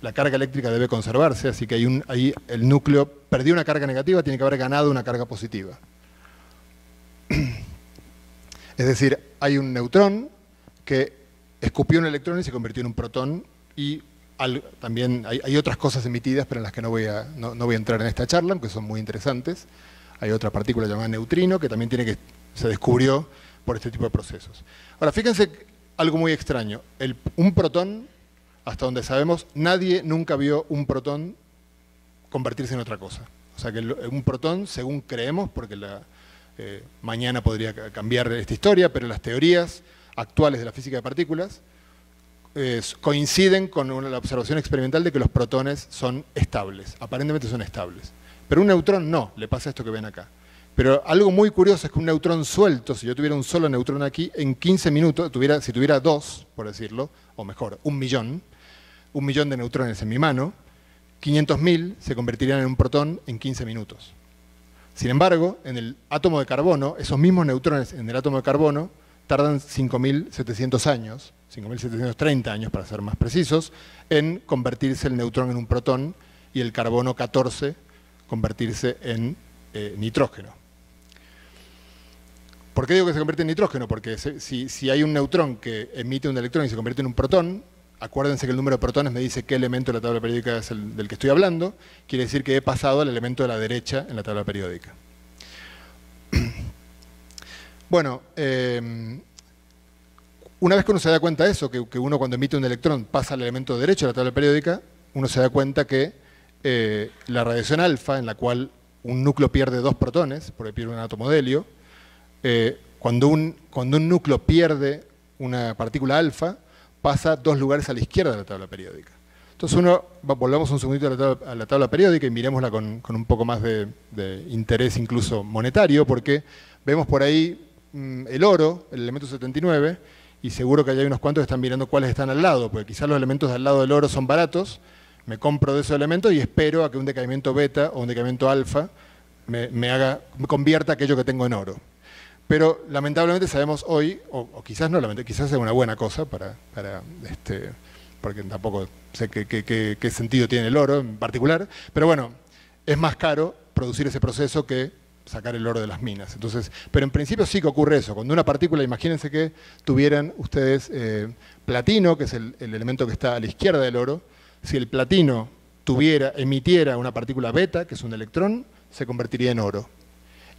la carga eléctrica debe conservarse, así que ahí el núcleo perdió una carga negativa, tiene que haber ganado una carga positiva. Es decir, hay un neutrón que escupió un electrón y se convirtió en un protón, y también hay otras cosas emitidas, pero en las que no voy a entrar en esta charla, aunque son muy interesantes. Hay otra partícula llamada neutrino que también se descubrió por este tipo de procesos. Ahora, fíjense algo muy extraño. Un protón, hasta donde sabemos, nadie nunca vio un protón convertirse en otra cosa. O sea que un protón, según creemos, porque mañana podría cambiar esta historia, pero las teorías actuales de la física de partículas coinciden con la observación experimental de que los protones son estables, aparentemente son estables. Pero un neutrón no, le pasa esto que ven acá. Pero algo muy curioso es que un neutrón suelto, si yo tuviera un solo neutrón aquí, en 15 minutos, si tuviera 2, por decirlo, o mejor, 1 millón de neutrones en mi mano, 500.000 se convertirían en un protón en 15 minutos. Sin embargo, en el átomo de carbono, esos mismos neutrones en el átomo de carbono tardan 5.700 años, 5.730 años para ser más precisos, en convertirse el neutrón en un protón y el carbono 14 convertirse en nitrógeno. ¿Por qué digo que se convierte en nitrógeno? Porque si hay un neutrón que emite un electrón y se convierte en un protón, acuérdense que el número de protones me dice qué elemento de la tabla periódica es el del que estoy hablando, quiere decir que he pasado al elemento de la derecha en la tabla periódica. Bueno, una vez que uno se da cuenta de eso, que uno cuando emite un electrón pasa al elemento derecho de la tabla periódica, uno se da cuenta que la radiación alfa, en la cual un núcleo pierde 2 protones, porque pierde un átomo de helio, cuando un núcleo pierde una partícula alfa, pasa 2 lugares a la izquierda de la tabla periódica. Entonces volvamos un segundito a la tabla periódica y miremosla con un poco más de interés incluso monetario, porque vemos por ahí el oro, el elemento 79, y seguro que hay unos cuantos que están mirando cuáles están al lado, porque quizás los elementos al lado del oro son baratos, me compro de esos elementos y espero a que un decaimiento beta o un decaimiento alfa me convierta aquello que tengo en oro. Pero lamentablemente sabemos hoy, o quizás no, quizás sea una buena cosa porque tampoco sé qué sentido tiene el oro en particular, pero bueno, es más caro producir ese proceso que sacar el oro de las minas. Entonces, pero en principio sí que ocurre eso. Cuando una partícula, imagínense que tuvieran ustedes platino, que es el elemento que está a la izquierda del oro, si el platino emitiera una partícula beta, que es un electrón, se convertiría en oro.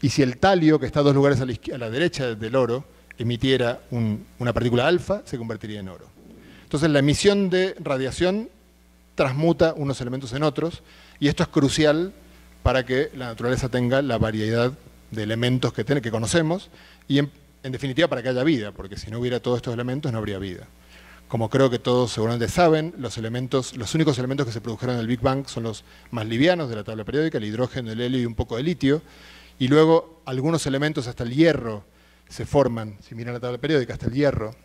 Y si el talio, que está 2 lugares a la derecha del oro, emitiera una partícula alfa, se convertiría en oro. Entonces la emisión de radiación transmuta unos elementos en otros, y esto es crucial para que la naturaleza tenga la variedad de elementos que conocemos, y en definitiva para que haya vida, porque si no hubiera todos estos elementos no habría vida. Como creo que todos seguramente saben, los únicos elementos que se produjeron en el Big Bang son los más livianos de la tabla periódica, el hidrógeno, el helio y un poco de litio, y luego algunos elementos, hasta el hierro, se forman, si miran la tabla periódica, hasta el hierro,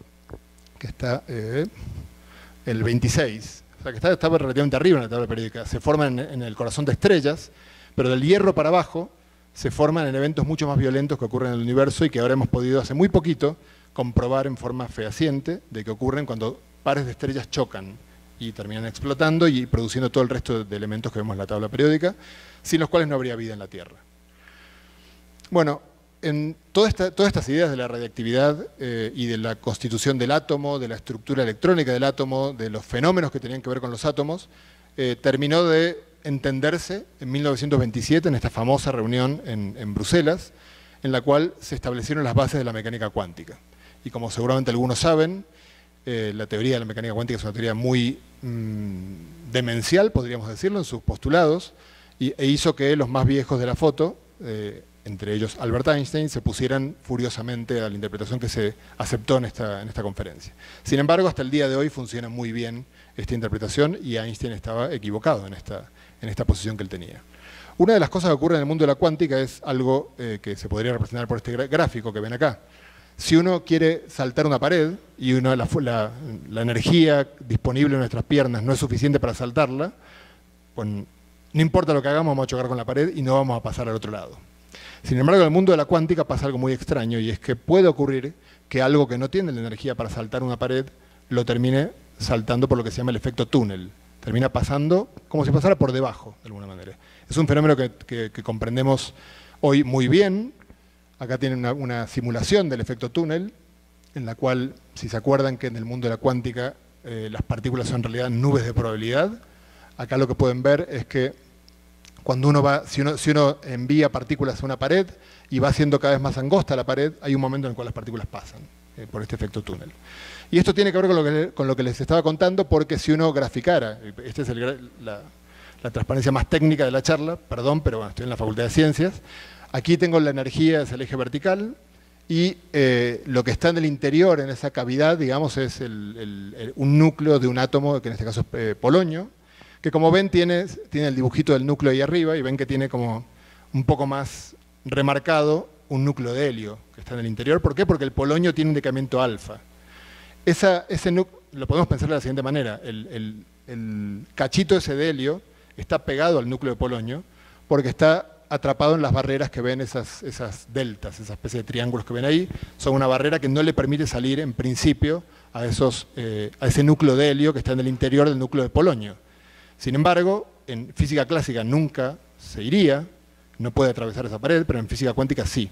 que está el 26, o sea que está relativamente arriba en la tabla periódica, se forman en el corazón de estrellas, pero del hierro para abajo se forman en eventos mucho más violentos que ocurren en el universo y que ahora hemos podido hace muy poquito comprobar en forma fehaciente de que ocurren cuando pares de estrellas chocan y terminan explotando y produciendo todo el resto de elementos que vemos en la tabla periódica, sin los cuales no habría vida en la Tierra. Bueno, en todas estas ideas de la radiactividad y de la constitución del átomo, de la estructura electrónica del átomo, de los fenómenos que tenían que ver con los átomos, terminó de entenderse en 1927 en esta famosa reunión en Bruselas, en la cual se establecieron las bases de la mecánica cuántica. Y como seguramente algunos saben, la teoría de la mecánica cuántica es una teoría muy demencial, podríamos decirlo, en sus postulados, e hizo que los más viejos de la foto, entre ellos Albert Einstein, se pusieran furiosamente a la interpretación que se aceptó en esta conferencia. Sin embargo, hasta el día de hoy funciona muy bien esta interpretación y Einstein estaba equivocado en esta posición que él tenía. Una de las cosas que ocurre en el mundo de la cuántica es algo que se podría representar por este gráfico que ven acá. Si uno quiere saltar una pared y la energía disponible en nuestras piernas no es suficiente para saltarla, pues no importa lo que hagamos, vamos a chocar con la pared y no vamos a pasar al otro lado. Sin embargo, en el mundo de la cuántica pasa algo muy extraño, y es que puede ocurrir que algo que no tiene la energía para saltar una pared lo termine saltando por lo que se llama el efecto túnel. Termina pasando como si pasara por debajo, de alguna manera. Es un fenómeno que comprendemos hoy muy bien. Acá tienen una simulación del efecto túnel, en la cual, si se acuerdan que en el mundo de la cuántica las partículas son en realidad nubes de probabilidad, acá lo que pueden ver es que cuando si uno envía partículas a una pared y va haciendo cada vez más angosta la pared, hay un momento en el cual las partículas pasan por este efecto túnel. Y esto tiene que ver con lo que les estaba contando, porque si uno graficara, esta es la transparencia más técnica de la charla, perdón, pero bueno, estoy en la Facultad de Ciencias. Aquí tengo la energía, es el eje vertical, y lo que está en el interior, en esa cavidad, digamos, es un núcleo de un átomo, que en este caso es polonio, que como ven tiene el dibujito del núcleo ahí arriba, y ven que tiene como un poco más remarcado un núcleo de helio que está en el interior. ¿Por qué? Porque el polonio tiene un decaimiento alfa. Ese núcleo, lo podemos pensar de la siguiente manera: el cachito ese de helio está pegado al núcleo de polonio porque está atrapado en las barreras que ven esas deltas, esa especie de triángulos que ven ahí. Son una barrera que no le permite salir, en principio, a ese núcleo de helio que está en el interior del núcleo de polonio. Sin embargo, en física clásica nunca se iría, no puede atravesar esa pared, pero en física cuántica sí.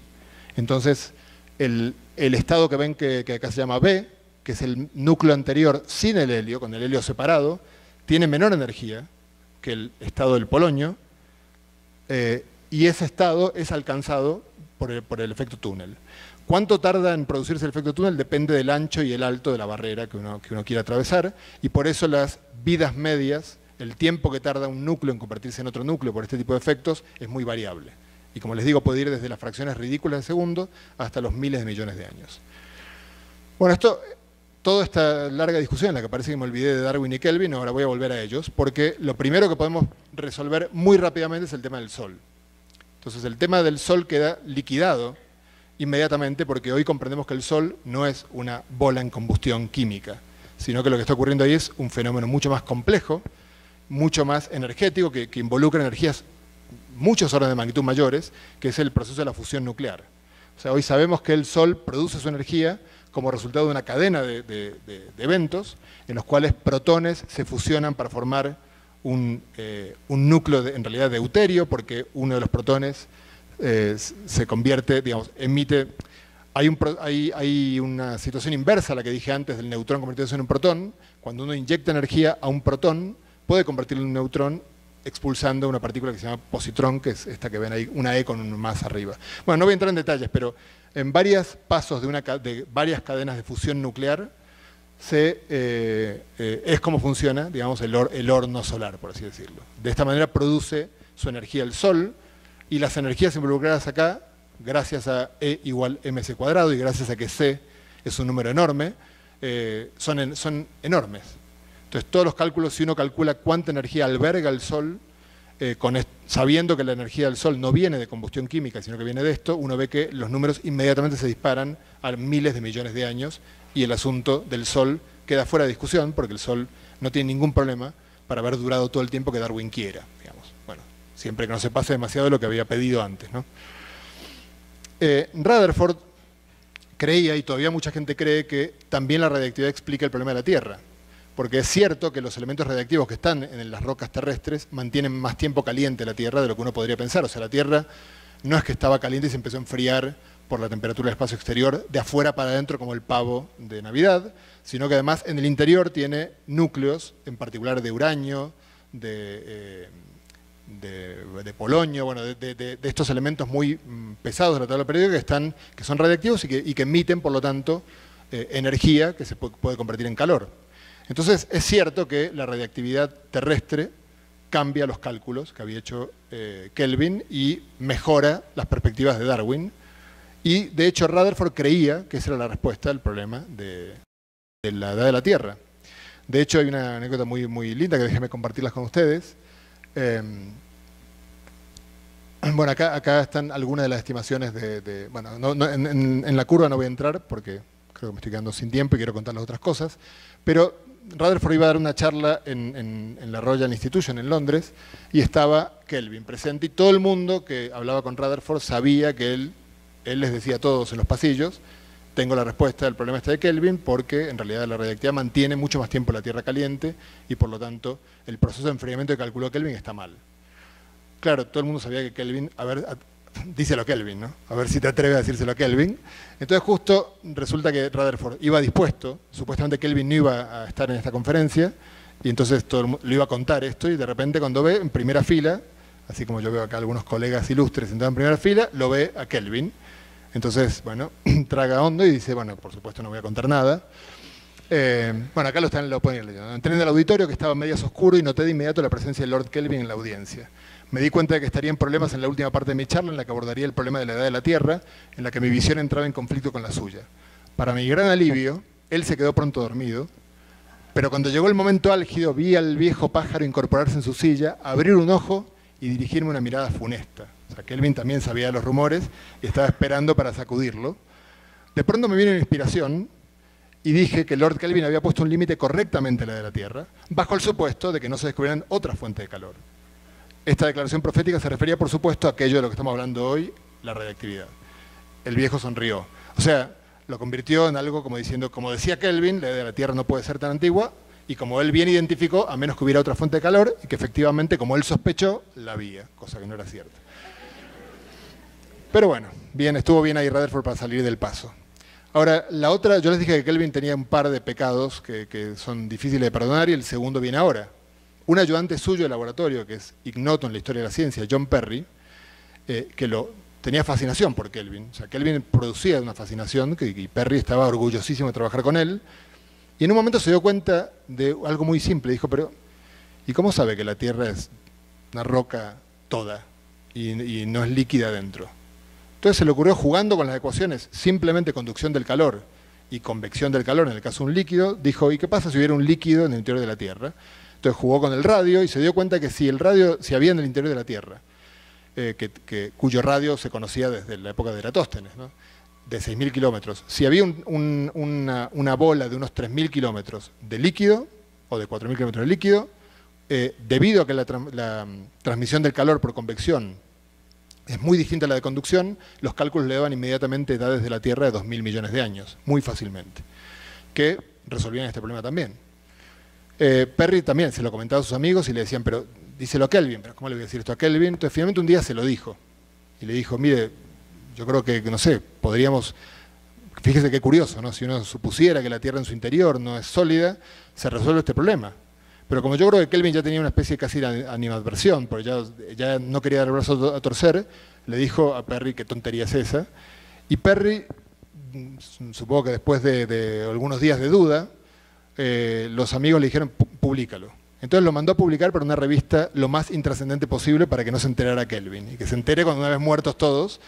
Entonces, el estado que ven que acá se llama B, que es el núcleo anterior sin el helio, con el helio separado, tiene menor energía que el estado del polonio, y ese estado es alcanzado por el efecto túnel. ¿Cuánto tarda en producirse el efecto túnel? Depende del ancho y el alto de la barrera que uno quiera atravesar, y por eso las vidas medias, el tiempo que tarda un núcleo en convertirse en otro núcleo por este tipo de efectos, es muy variable. Y como les digo, puede ir desde las fracciones ridículas de segundo hasta los miles de millones de años. Bueno, toda esta larga discusión en la que parece que me olvidé de Darwin y Kelvin, ahora voy a volver a ellos, porque lo primero que podemos resolver muy rápidamente es el tema del Sol. Entonces el tema del Sol queda liquidado inmediatamente porque hoy comprendemos que el Sol no es una bola en combustión química, sino que lo que está ocurriendo ahí es un fenómeno mucho más complejo, mucho más energético, que involucra energías muchos órdenes de magnitud mayores, que es el proceso de la fusión nuclear. O sea, hoy sabemos que el Sol produce su energía como resultado de una cadena de eventos en los cuales protones se fusionan para formar un núcleo, en realidad, de deuterio, porque uno de los protones se convierte, digamos, emite... Hay una situación inversa a la que dije antes del neutrón convirtiéndose en un protón. Cuando uno inyecta energía a un protón, puede convertirlo en un neutrón expulsando una partícula que se llama positrón, que es esta que ven ahí, una E con un más arriba. Bueno, no voy a entrar en detalles, pero en varios pasos de varias cadenas de fusión nuclear es como funciona, digamos, el horno solar, por así decirlo. De esta manera produce su energía el Sol, y las energías involucradas acá, gracias a E igual mc cuadrado y gracias a que C es un número enorme, son enormes. Entonces todos los cálculos, si uno calcula cuánta energía alberga el Sol, sabiendo que la energía del Sol no viene de combustión química, sino que viene de esto, uno ve que los números inmediatamente se disparan a miles de millones de años, y el asunto del Sol queda fuera de discusión, porque el Sol no tiene ningún problema para haber durado todo el tiempo que Darwin quiera, digamos. Bueno, siempre que no se pase demasiado de lo que había pedido antes, ¿no? Rutherford creía, y todavía mucha gente cree, que también la radiactividad explica el problema de la Tierra. Porque es cierto que los elementos radiactivos que están en las rocas terrestres mantienen más tiempo caliente la Tierra de lo que uno podría pensar. O sea, la Tierra no es que estaba caliente y se empezó a enfriar por la temperatura del espacio exterior de afuera para adentro como el pavo de Navidad, sino que además en el interior tiene núcleos, en particular de uranio, de polonio, bueno, de estos elementos muy pesados de la tabla periódica que son radiactivos y que emiten, por lo tanto, energía que se puede convertir en calor. Entonces, es cierto que la radiactividad terrestre cambia los cálculos que había hecho Kelvin y mejora las perspectivas de Darwin. Y, de hecho, Rutherford creía que esa era la respuesta al problema de la edad de la Tierra. De hecho, hay una anécdota muy, muy linda que déjenme compartirlas con ustedes. Bueno, acá están algunas de las estimaciones bueno, en la curva no voy a entrar porque creo que me estoy quedando sin tiempo y quiero contar las otras cosas, pero Rutherford iba a dar una charla en la Royal Institution en Londres y estaba Kelvin presente, y todo el mundo que hablaba con Rutherford sabía que él les decía a todos en los pasillos: tengo la respuesta del problema este de Kelvin, porque en realidad la radiactividad mantiene mucho más tiempo la Tierra caliente y por lo tanto el proceso de enfriamiento que calculó Kelvin está mal. Claro, todo el mundo sabía que Kelvin, díselo a Kelvin, ¿no? A ver si te atreves a decírselo a Kelvin. Entonces justo resulta que Rutherford iba dispuesto, supuestamente Kelvin no iba a estar en esta conferencia, y entonces todo el mundo le iba a contar esto, y de repente cuando ve en primera fila, así como yo veo acá algunos colegas ilustres sentados en primera fila, lo ve a Kelvin. Entonces, bueno, traga hondo y dice, bueno, por supuesto no voy a contar nada. Bueno, acá lo pueden ir leyendo. Entré en el auditorio, que estaba medias oscuro, y noté de inmediato la presencia de Lord Kelvin en la audiencia. Me di cuenta de que estaría en problemas en la última parte de mi charla, en la que abordaría el problema de la edad de la Tierra, en la que mi visión entraba en conflicto con la suya. Para mi gran alivio, él se quedó pronto dormido, pero cuando llegó el momento álgido, vi al viejo pájaro incorporarse en su silla, abrir un ojo y dirigirme una mirada funesta. O sea, Kelvin también sabía los rumores y estaba esperando para sacudirlo. De pronto me vino una inspiración y dije que Lord Kelvin había puesto un límite correctamente a la de la Tierra, bajo el supuesto de que no se descubrieran otras fuentes de calor. esta declaración profética se refería, por supuesto, a aquello de lo que estamos hablando hoy, la radiactividad. El viejo sonrió. O sea, lo convirtió en algo como diciendo, como decía Kelvin, la idea de la Tierra no puede ser tan antigua, y como él bien identificó, a menos que hubiera otra fuente de calor, y que efectivamente, como él sospechó, la había, cosa que no era cierta. Pero bueno, estuvo bien ahí Rutherford para salir del paso. Ahora, la otra, yo les dije que Kelvin tenía un par de pecados que son difíciles de perdonar, y el segundo viene ahora. Un ayudante suyo de laboratorio, que es ignoto en la historia de la ciencia, John Perry, que tenía fascinación por Kelvin. O sea, Kelvin producía una fascinación y Perry estaba orgullosísimo de trabajar con él. Y en un momento se dio cuenta de algo muy simple. Dijo, pero ¿y cómo sabe que la Tierra es una roca toda y no es líquida dentro? Entonces se le ocurrió, jugando con las ecuaciones, simplemente conducción del calor y convección del calor, en el caso de un líquido, dijo, ¿y qué pasa si hubiera un líquido en el interior de la Tierra? Entonces jugó con el radio y se dio cuenta que si había en el interior de la Tierra, cuyo radio se conocía desde la época de Eratóstenes, ¿no? De 6.000 kilómetros, si había una bola de unos 3.000 kilómetros de líquido, o de 4.000 kilómetros de líquido, debido a que la transmisión del calor por convección es muy distinta a la de conducción, los cálculos le daban inmediatamente edades de la Tierra de 2.000 millones de años, muy fácilmente, que resolvían este problema también. Perry también se lo comentaba a sus amigos y le decían, pero díselo a Kelvin, pero ¿cómo le voy a decir esto a Kelvin? Entonces finalmente un día se lo dijo, y le dijo, mire, yo creo que, no sé, podríamos, fíjese qué curioso, ¿no? Si uno supusiera que la Tierra en su interior no es sólida, se resuelve este problema. Pero como yo creo que Kelvin ya tenía una especie casi de animadversión, porque ya no quería dar el brazo a torcer, le dijo a Perry qué tontería es esa. Y Perry, supongo que después de algunos días de duda, los amigos le dijeron, públicalo. Entonces lo mandó a publicar para una revista lo más intrascendente posible para que no se enterara Kelvin, y que se entere cuando una vez muertos todos.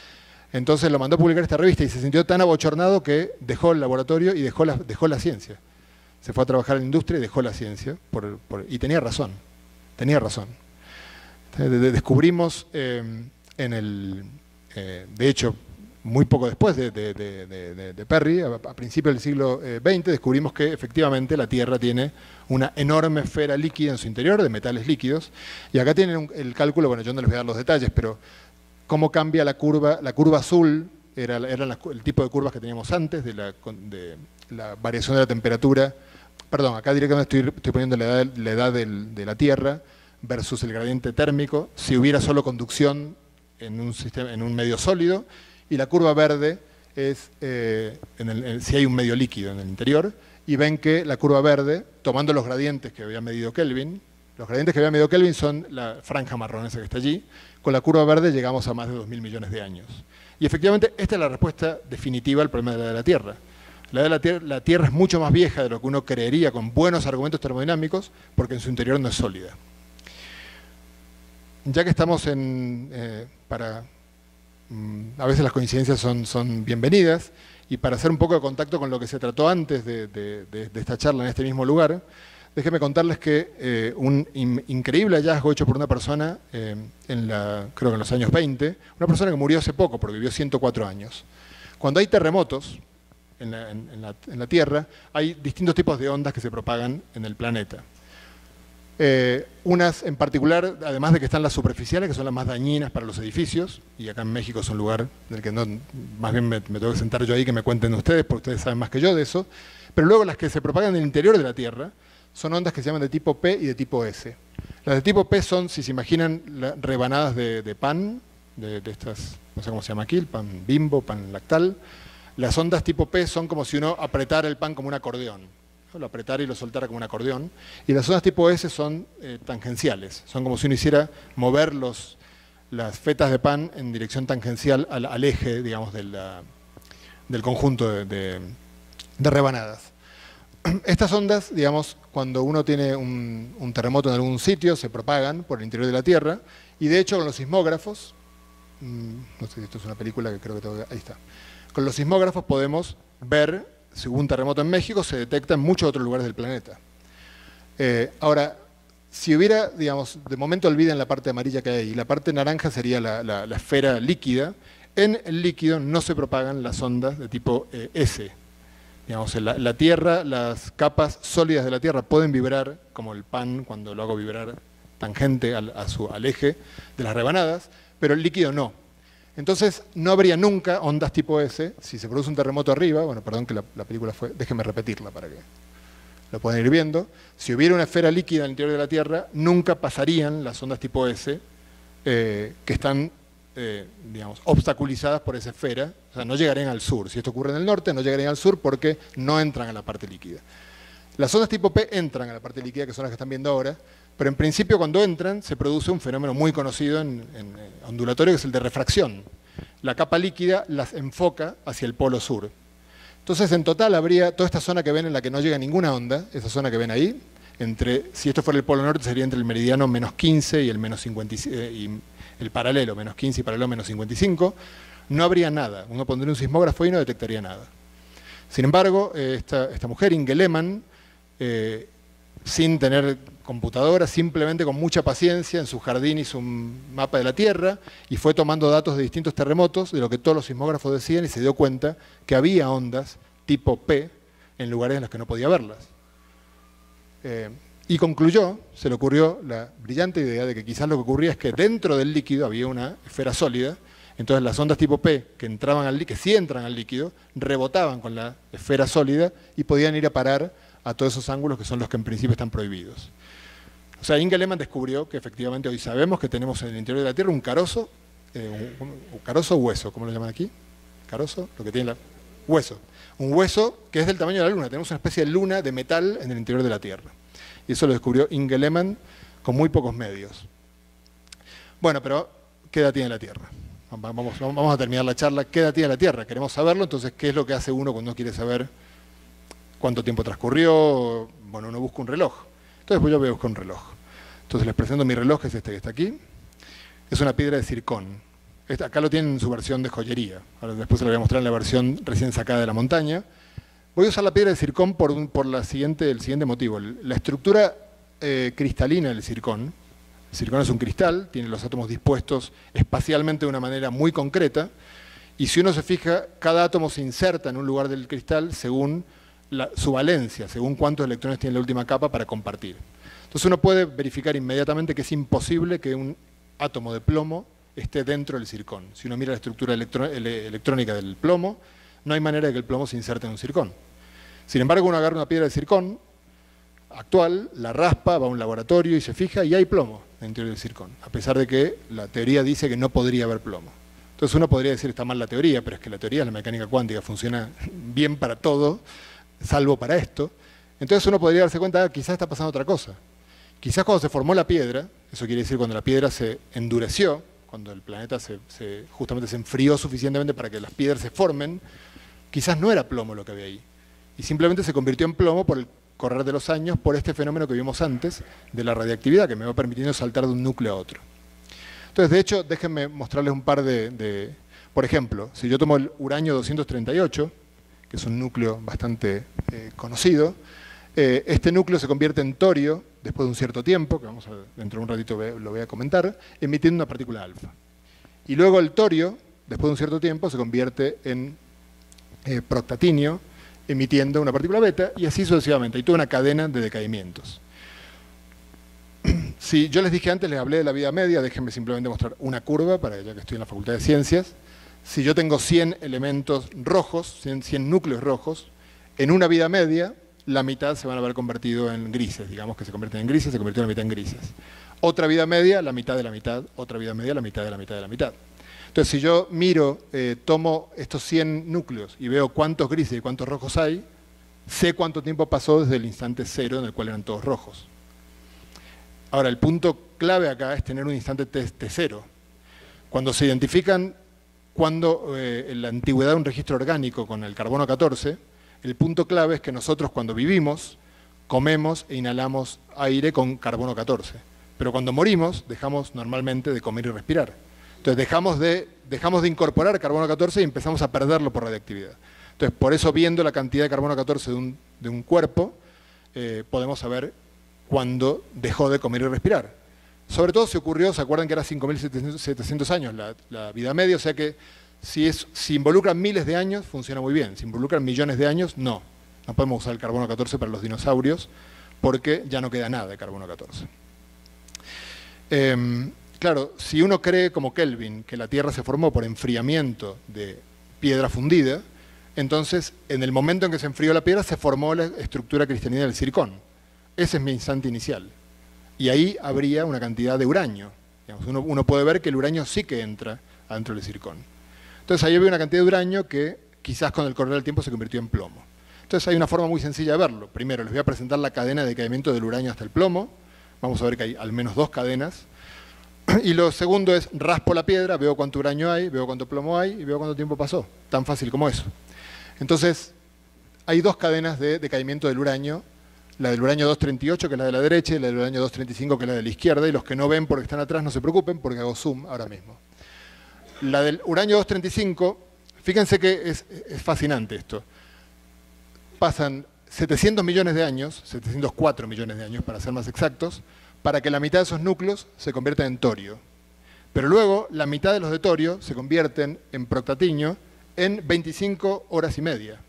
Entonces lo mandó a publicar esta revista y se sintió tan abochornado que dejó el laboratorio y dejó la ciencia. Se fue a trabajar en la industria y dejó la ciencia, y tenía razón, Descubrimos de hecho, muy poco después de Perry, a principios del siglo XX, descubrimos que efectivamente la Tierra tiene una enorme esfera líquida en su interior, de metales líquidos, y acá tienen el cálculo, bueno, yo no les voy a dar los detalles, pero cómo cambia la curva azul, era el tipo de curvas que teníamos antes, de la variación de la temperatura. Perdón, acá directamente estoy poniendo la edad de la Tierra versus el gradiente térmico, si hubiera solo conducción en un medio sólido, y la curva verde es si hay un medio líquido en el interior, y ven que la curva verde, tomando los gradientes que había medido Kelvin, los gradientes que había medido Kelvin son la franja marrón esa que está allí, con la curva verde llegamos a más de 2.000 millones de años. Y efectivamente esta es la respuesta definitiva al problema de la Tierra. La Tierra es mucho más vieja de lo que uno creería con buenos argumentos termodinámicos, porque en su interior no es sólida. Ya que estamos a veces las coincidencias son bienvenidas, y para hacer un poco de contacto con lo que se trató antes de esta charla en este mismo lugar, déjenme contarles que un increíble hallazgo hecho por una persona, creo que en los años 20, una persona que murió hace poco, porque vivió 104 años. Cuando hay terremotos en la Tierra, hay distintos tipos de ondas que se propagan en el planeta. Unas en particular, además de que están las superficiales, que son las más dañinas para los edificios, y acá en México es un lugar del que más bien me tengo que sentar yo ahí que me cuenten ustedes, porque ustedes saben más que yo de eso, pero luego las que se propagan en el interior de la Tierra son ondas que se llaman de tipo P y de tipo S. Las de tipo P son, si se imaginan, rebanadas de pan, de estas, no sé cómo se llama aquí, el pan Bimbo, pan Lactal. Las ondas tipo P son como si uno apretara el pan como un acordeón, ¿no? Lo apretara y lo soltara como un acordeón. Y las ondas tipo S son tangenciales, son como si uno hiciera mover las fetas de pan en dirección tangencial al eje, digamos, del conjunto de rebanadas. Estas ondas, digamos, cuando uno tiene un terremoto en algún sitio, se propagan por el interior de la Tierra, y de hecho con los sismógrafos, no sé si esto es una película que creo que ahí está, con los sismógrafos podemos ver si hubo un terremoto en México, se detecta en muchos otros lugares del planeta. Ahora, si hubiera, digamos, de momento olviden la parte amarilla que hay ahí, la parte naranja sería la esfera líquida. En el líquido no se propagan las ondas de tipo S. Digamos, la Tierra, las capas sólidas de la Tierra pueden vibrar, como el pan cuando lo hago vibrar tangente al eje de las rebanadas, pero el líquido no. Entonces no habría nunca ondas tipo S. Si se produce un terremoto arriba, bueno, perdón que la película fue, déjenme repetirla para que lo puedan ir viendo. Si hubiera una esfera líquida al interior de la Tierra, nunca pasarían las ondas tipo S que están, digamos, obstaculizadas por esa esfera. O sea, no llegarían al sur. Si esto ocurre en el norte, no llegarían al sur porque no entran a la parte líquida. Las ondas tipo P entran a la parte líquida, que son las que están viendo ahora, pero en principio cuando entran se produce un fenómeno muy conocido en ondulatorio, que es el de refracción. La capa líquida las enfoca hacia el polo sur. Entonces en total habría toda esta zona que ven en la que no llega ninguna onda, esa zona que ven ahí, si esto fuera el polo norte sería entre el meridiano -15 y el -55, y el paralelo, -15 y paralelo -55, no habría nada. Uno pondría un sismógrafo y no detectaría nada. Sin embargo, esta mujer, Inge Lehmann, sin tener computadora, simplemente con mucha paciencia, en su jardín hizo un mapa de la Tierra y fue tomando datos de distintos terremotos, de lo que todos los sismógrafos decían, y se dio cuenta que había ondas tipo P en lugares en los que no podía verlas. Y concluyó, se le ocurrió la brillante idea de que quizás lo que ocurría es que dentro del líquido había una esfera sólida, entonces las ondas tipo P que sí entran al líquido, rebotaban con la esfera sólida y podían ir a parar a todos esos ángulos que son los que en principio están prohibidos. O sea, Inge Lehmann descubrió que efectivamente hoy sabemos que tenemos en el interior de la Tierra un carozo, un carozo hueso, ¿cómo lo llaman aquí? Carozo, lo que tiene hueso. Un hueso que es del tamaño de la Luna, tenemos una especie de luna de metal en el interior de la Tierra. Y eso lo descubrió Inge Lehmann con muy pocos medios. Bueno, pero ¿qué edad tiene la Tierra? Vamos a terminar la charla. ¿Qué edad tiene la Tierra? Queremos saberlo, entonces, ¿qué es lo que hace uno cuando uno quiere saber cuánto tiempo transcurrió? Bueno, uno busca un reloj. Entonces pues yo voy a buscar un reloj. Entonces les presento mi reloj, que es este que está aquí. Es una piedra de zircón. Acá lo tienen en su versión de joyería. Ahora después se lo voy a mostrar en la versión recién sacada de la montaña. Voy a usar la piedra de zircón por el siguiente motivo. La estructura cristalina del zircón. El zircón es un cristal, tiene los átomos dispuestos espacialmente de una manera muy concreta. Y si uno se fija, cada átomo se inserta en un lugar del cristal según su valencia, según cuántos electrones tiene la última capa para compartir. Entonces uno puede verificar inmediatamente que es imposible que un átomo de plomo esté dentro del zircón. Si uno mira la estructura electrónica del plomo, no hay manera de que el plomo se inserte en un zircón. Sin embargo, uno agarra una piedra de zircón actual, la raspa, va a un laboratorio y se fija y hay plomo dentro del zircón, a pesar de que la teoría dice que no podría haber plomo. Entonces uno podría decir está mal la teoría, pero es que la teoría de la mecánica cuántica funciona bien para todo, salvo para esto. Entonces uno podría darse cuenta, quizás está pasando otra cosa. Quizás cuando se formó la piedra, eso quiere decir cuando la piedra se endureció, cuando el planeta justamente se enfrió suficientemente para que las piedras se formen, quizás no era plomo lo que había ahí. Y simplemente se convirtió en plomo por el correr de los años, por este fenómeno que vimos antes, de la radiactividad, que me va permitiendo saltar de un núcleo a otro. Entonces, de hecho, déjenme mostrarles un par por ejemplo, si yo tomo el uranio 238, que es un núcleo bastante conocido, este núcleo se convierte en torio después de un cierto tiempo, que dentro de un ratito lo voy a comentar, emitiendo una partícula alfa. Y luego el torio, después de un cierto tiempo, se convierte en proctatinio, emitiendo una partícula beta, y así sucesivamente. Hay toda una cadena de decaimientos. Si yo les dije antes, les hablé de la vida media, déjenme simplemente mostrar una curva, ya que estoy en la Facultad de Ciencias. Si yo tengo 100 elementos rojos, 100 núcleos rojos, en una vida media, la mitad se van a haber convertido en grises, digamos que se convierten en grises, se convirtió la mitad en grises. Otra vida media, la mitad de la mitad, otra vida media, la mitad de la mitad de la mitad. Entonces, si yo miro, tomo estos 100 núcleos y veo cuántos grises y cuántos rojos hay, sé cuánto tiempo pasó desde el instante cero en el cual eran todos rojos. Ahora, el punto clave acá es tener un instante T0. Cuando se identifican la antigüedad de un registro orgánico con el carbono 14, el punto clave es que nosotros cuando vivimos, comemos e inhalamos aire con carbono 14. Pero cuando morimos, dejamos normalmente de comer y respirar. Entonces dejamos de incorporar carbono 14 y empezamos a perderlo por radiactividad. Entonces por eso viendo la cantidad de carbono 14 de un cuerpo, podemos saber cuándo dejó de comer y respirar. Sobre todo si ocurrió, ¿se acuerdan que era 5.700 años la vida media? O sea que si involucran miles de años, funciona muy bien. Si involucran millones de años, no. No podemos usar el carbono 14 para los dinosaurios porque ya no queda nada de carbono 14. Claro, si uno cree como Kelvin que la Tierra se formó por enfriamiento de piedra fundida, entonces en el momento en que se enfrió la piedra se formó la estructura cristalina del zircón. Ese es mi instante inicial. Y ahí habría una cantidad de uranio. Digamos, uno puede ver que el uranio sí que entra adentro del zircón. Entonces ahí había una cantidad de uranio que quizás con el correr del tiempo se convirtió en plomo. Entonces hay una forma muy sencilla de verlo. Primero les voy a presentar la cadena de decaimiento del uranio hasta el plomo. Vamos a ver que hay al menos 2 cadenas. Y lo segundo es, raspo la piedra, veo cuánto uranio hay, veo cuánto plomo hay y veo cuánto tiempo pasó. Tan fácil como eso. Entonces, hay 2 cadenas de decaimiento del uranio. La del uranio 238, que es la de la derecha, y la del uranio 235, que es la de la izquierda. Y los que no ven porque están atrás, no se preocupen, porque hago zoom ahora mismo. La del uranio 235, fíjense que es fascinante esto. Pasan 700 millones de años, 704 millones de años para ser más exactos, para que la mitad de esos núcleos se conviertan en torio. Pero luego la mitad de los de torio se convierten en proctatiño en 25 horas y media.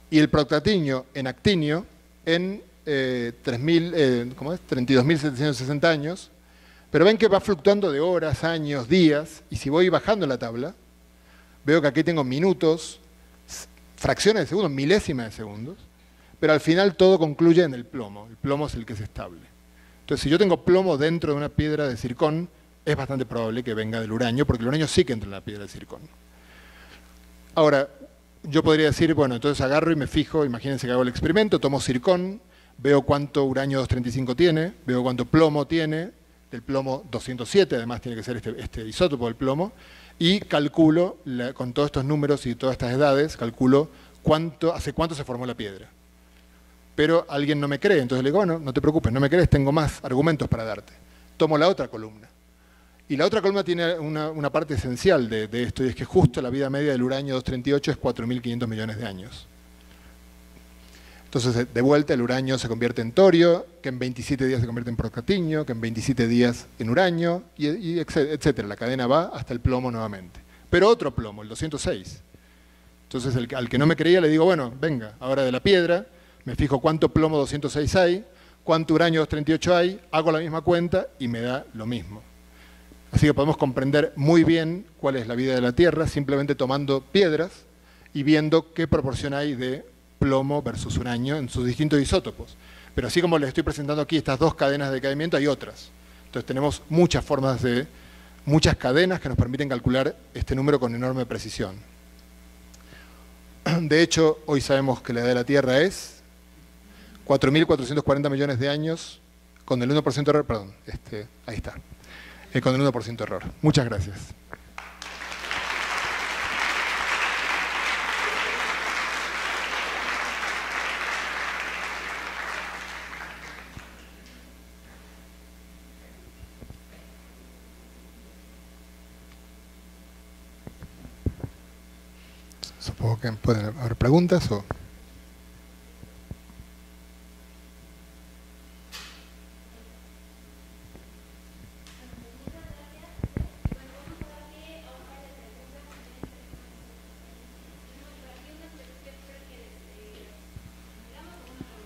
Y el proctatiño en actinio en 32.760 años. Pero ven que va fluctuando de horas, años, días, y si voy bajando la tabla, veo que aquí tengo minutos, fracciones de segundos, milésimas de segundos, pero al final todo concluye en el plomo. El plomo es el que es estable. Entonces, si yo tengo plomo dentro de una piedra de zircón, es bastante probable que venga del uranio, porque el uranio sí que entra en la piedra de zircón. Ahora, yo podría decir, bueno, entonces agarro y me fijo, imagínense que hago el experimento, tomo zircón, veo cuánto uranio 235 tiene, veo cuánto plomo tiene, del plomo 207, además tiene que ser este isótopo del plomo, y calculo, con todos estos números y todas estas edades, calculo hace cuánto se formó la piedra. Pero alguien no me cree, entonces le digo, bueno, no te preocupes, no me crees, tengo más argumentos para darte. Tomo la otra columna. Y la otra columna tiene una parte esencial de esto, y es que justo la vida media del uranio 238 es 4.500 millones de años. Entonces, de vuelta, el uranio se convierte en torio, que en 27 días se convierte en proctatiño, que en 27 días en uranio, y etcétera. La cadena va hasta el plomo nuevamente. Pero otro plomo, el 206. Entonces, al que no me creía le digo, bueno, venga, ahora de la piedra, me fijo cuánto plomo 206 hay, cuánto uranio 238 hay, hago la misma cuenta y me da lo mismo. Así que podemos comprender muy bien cuál es la vida de la Tierra simplemente tomando piedras y viendo qué proporción hay de plomo versus uranio en sus distintos isótopos. Pero así como les estoy presentando aquí estas 2 cadenas de decaimiento, hay otras. Entonces tenemos muchas formas muchas cadenas que nos permiten calcular este número con enorme precisión. De hecho, hoy sabemos que la edad de la Tierra es 4.440 millones de años con el 1% de error, perdón, ahí está, con el 1% de error. Muchas gracias. Supongo que pueden haber preguntas o...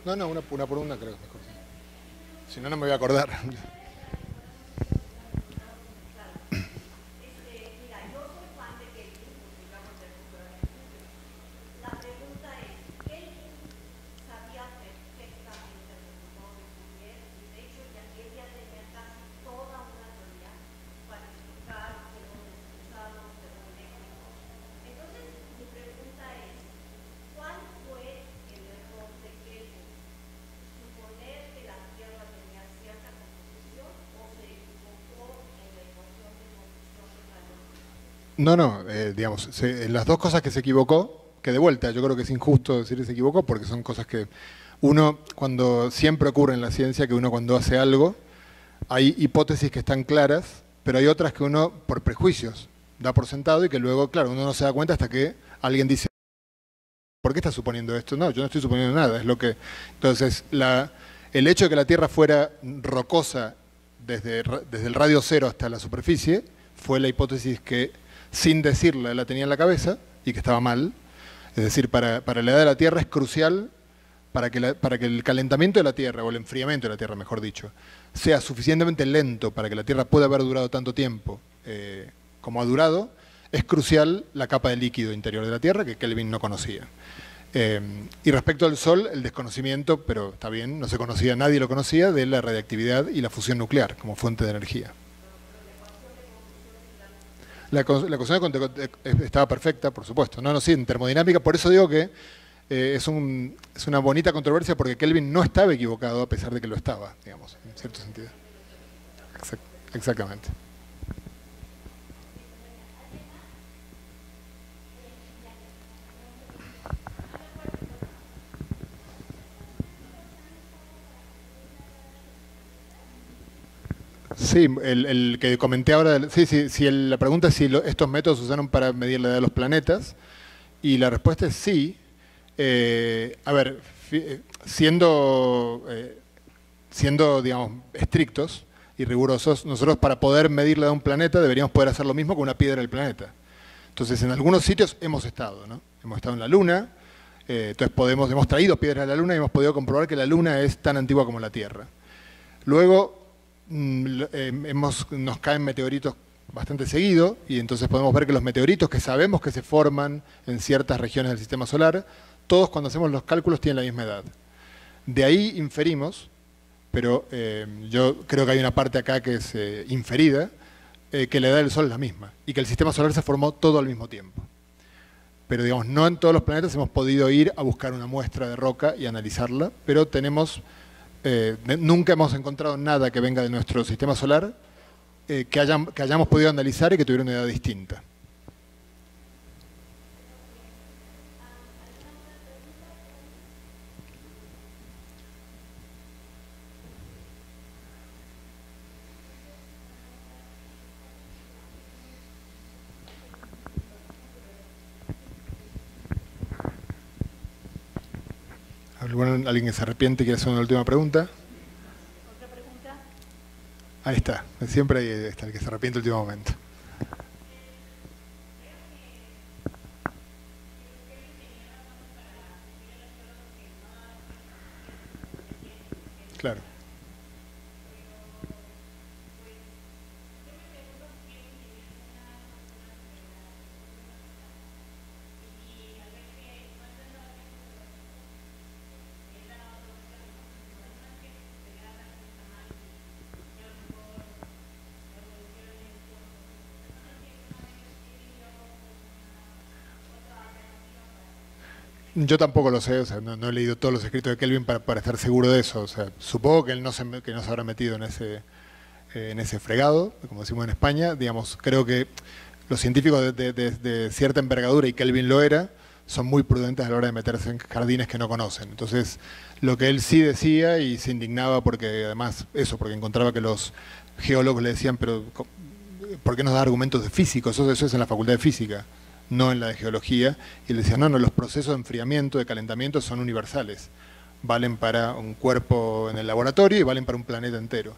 No, una por una creo que es mejor. Si no, no me voy a acordar. No, digamos, las 2 cosas que se equivocó, que de vuelta yo creo que es injusto decir que se equivocó porque son cosas que uno, siempre ocurre en la ciencia que uno cuando hace algo, hay hipótesis que están claras, pero hay otras que uno, por prejuicios, da por sentado y que luego, claro, uno no se da cuenta hasta que alguien dice, ¿por qué estás suponiendo esto? No, yo no estoy suponiendo nada, es lo que... Entonces, el hecho de que la Tierra fuera rocosa desde el radio cero hasta la superficie, fue la hipótesis que sin decirla la tenía en la cabeza y que estaba mal. Es decir, para la edad de la Tierra es crucial para que el calentamiento de la Tierra, o el enfriamiento de la Tierra, mejor dicho, sea suficientemente lento para que la Tierra pueda haber durado tanto tiempo como ha durado, es crucial la capa de líquido interior de la Tierra, que Kelvin no conocía. Y respecto al Sol, el desconocimiento, pero está bien, no se conocía, nadie lo conocía, de la radiactividad y la fusión nuclear como fuente de energía. La ecuación estaba perfecta, por supuesto. No, sí, en termodinámica, por eso digo que es una bonita controversia, porque Kelvin no estaba equivocado a pesar de que lo estaba, digamos, en cierto sentido. Exactamente. Sí, el que comenté ahora, la pregunta es si estos métodos se usaron para medir la edad de los planetas, y la respuesta es sí. A ver, siendo, digamos, estrictos y rigurosos, nosotros para poder medir la edad de un planeta deberíamos poder hacer lo mismo con una piedra del planeta. Entonces, en algunos sitios hemos estado, ¿no? Hemos estado en la Luna, entonces hemos traído piedras de la Luna y hemos podido comprobar que la Luna es tan antigua como la Tierra. Luego, nos caen meteoritos bastante seguido, y entonces podemos ver que los meteoritos que sabemos que se forman en ciertas regiones del sistema solar, todos cuando hacemos los cálculos tienen la misma edad. De ahí inferimos, pero yo creo que hay una parte acá que es inferida, que la edad del Sol es la misma, y que el sistema solar se formó todo al mismo tiempo. Pero digamos, no en todos los planetas hemos podido ir a buscar una muestra de roca y analizarla, pero nunca hemos encontrado nada que venga de nuestro sistema solar que hayamos podido analizar y que tuviera una edad distinta. ¿Alguien que se arrepiente y quiere hacer una última pregunta? ¿Otra pregunta? Ahí está, siempre ahí está el que se arrepiente el último momento. Claro. Yo tampoco lo sé, o sea, no he leído todos los escritos de Kelvin para estar seguro de eso. O sea, supongo que él no se habrá metido en ese fregado, como decimos en España. Digamos, creo que los científicos de cierta envergadura, y Kelvin lo era, son muy prudentes a la hora de meterse en jardines que no conocen. Entonces, lo que él sí decía, y se indignaba porque además porque encontraba que los geólogos le decían, pero ¿por qué nos da argumentos de físicos? Eso es en la facultad de física, no en la de geología. Y él decía, no, los procesos de enfriamiento, de calentamiento son universales. Valen para un cuerpo en el laboratorio y valen para un planeta entero.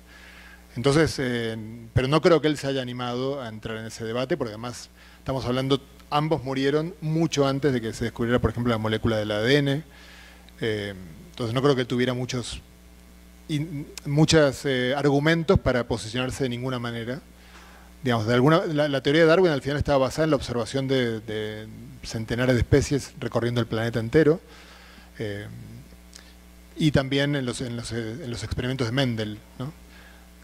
Entonces, pero no creo que él se haya animado a entrar en ese debate, porque además estamos hablando, ambos murieron mucho antes de que se descubriera, por ejemplo, la molécula del ADN. Entonces no creo que él tuviera muchos argumentos para posicionarse de ninguna manera. Digamos, la teoría de Darwin al final estaba basada en la observación de centenares de especies recorriendo el planeta entero, y también en los experimentos de Mendel, ¿no?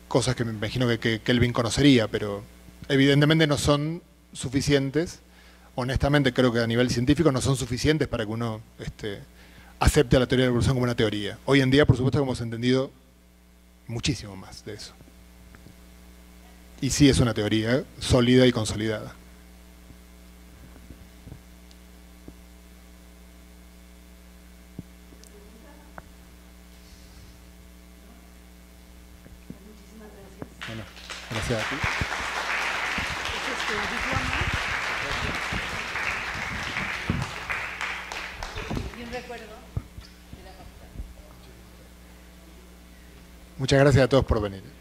Cosas que me imagino que Kelvin conocería, pero evidentemente no son suficientes. Honestamente creo que a nivel científico no son suficientes para que uno acepte a la teoría de la evolución como una teoría. Hoy en día, por supuesto, hemos entendido muchísimo más de eso. Y sí es una teoría sólida y consolidada. Bueno, gracias a ti. Y un recuerdo de la facultad. Muchas gracias a todos por venir.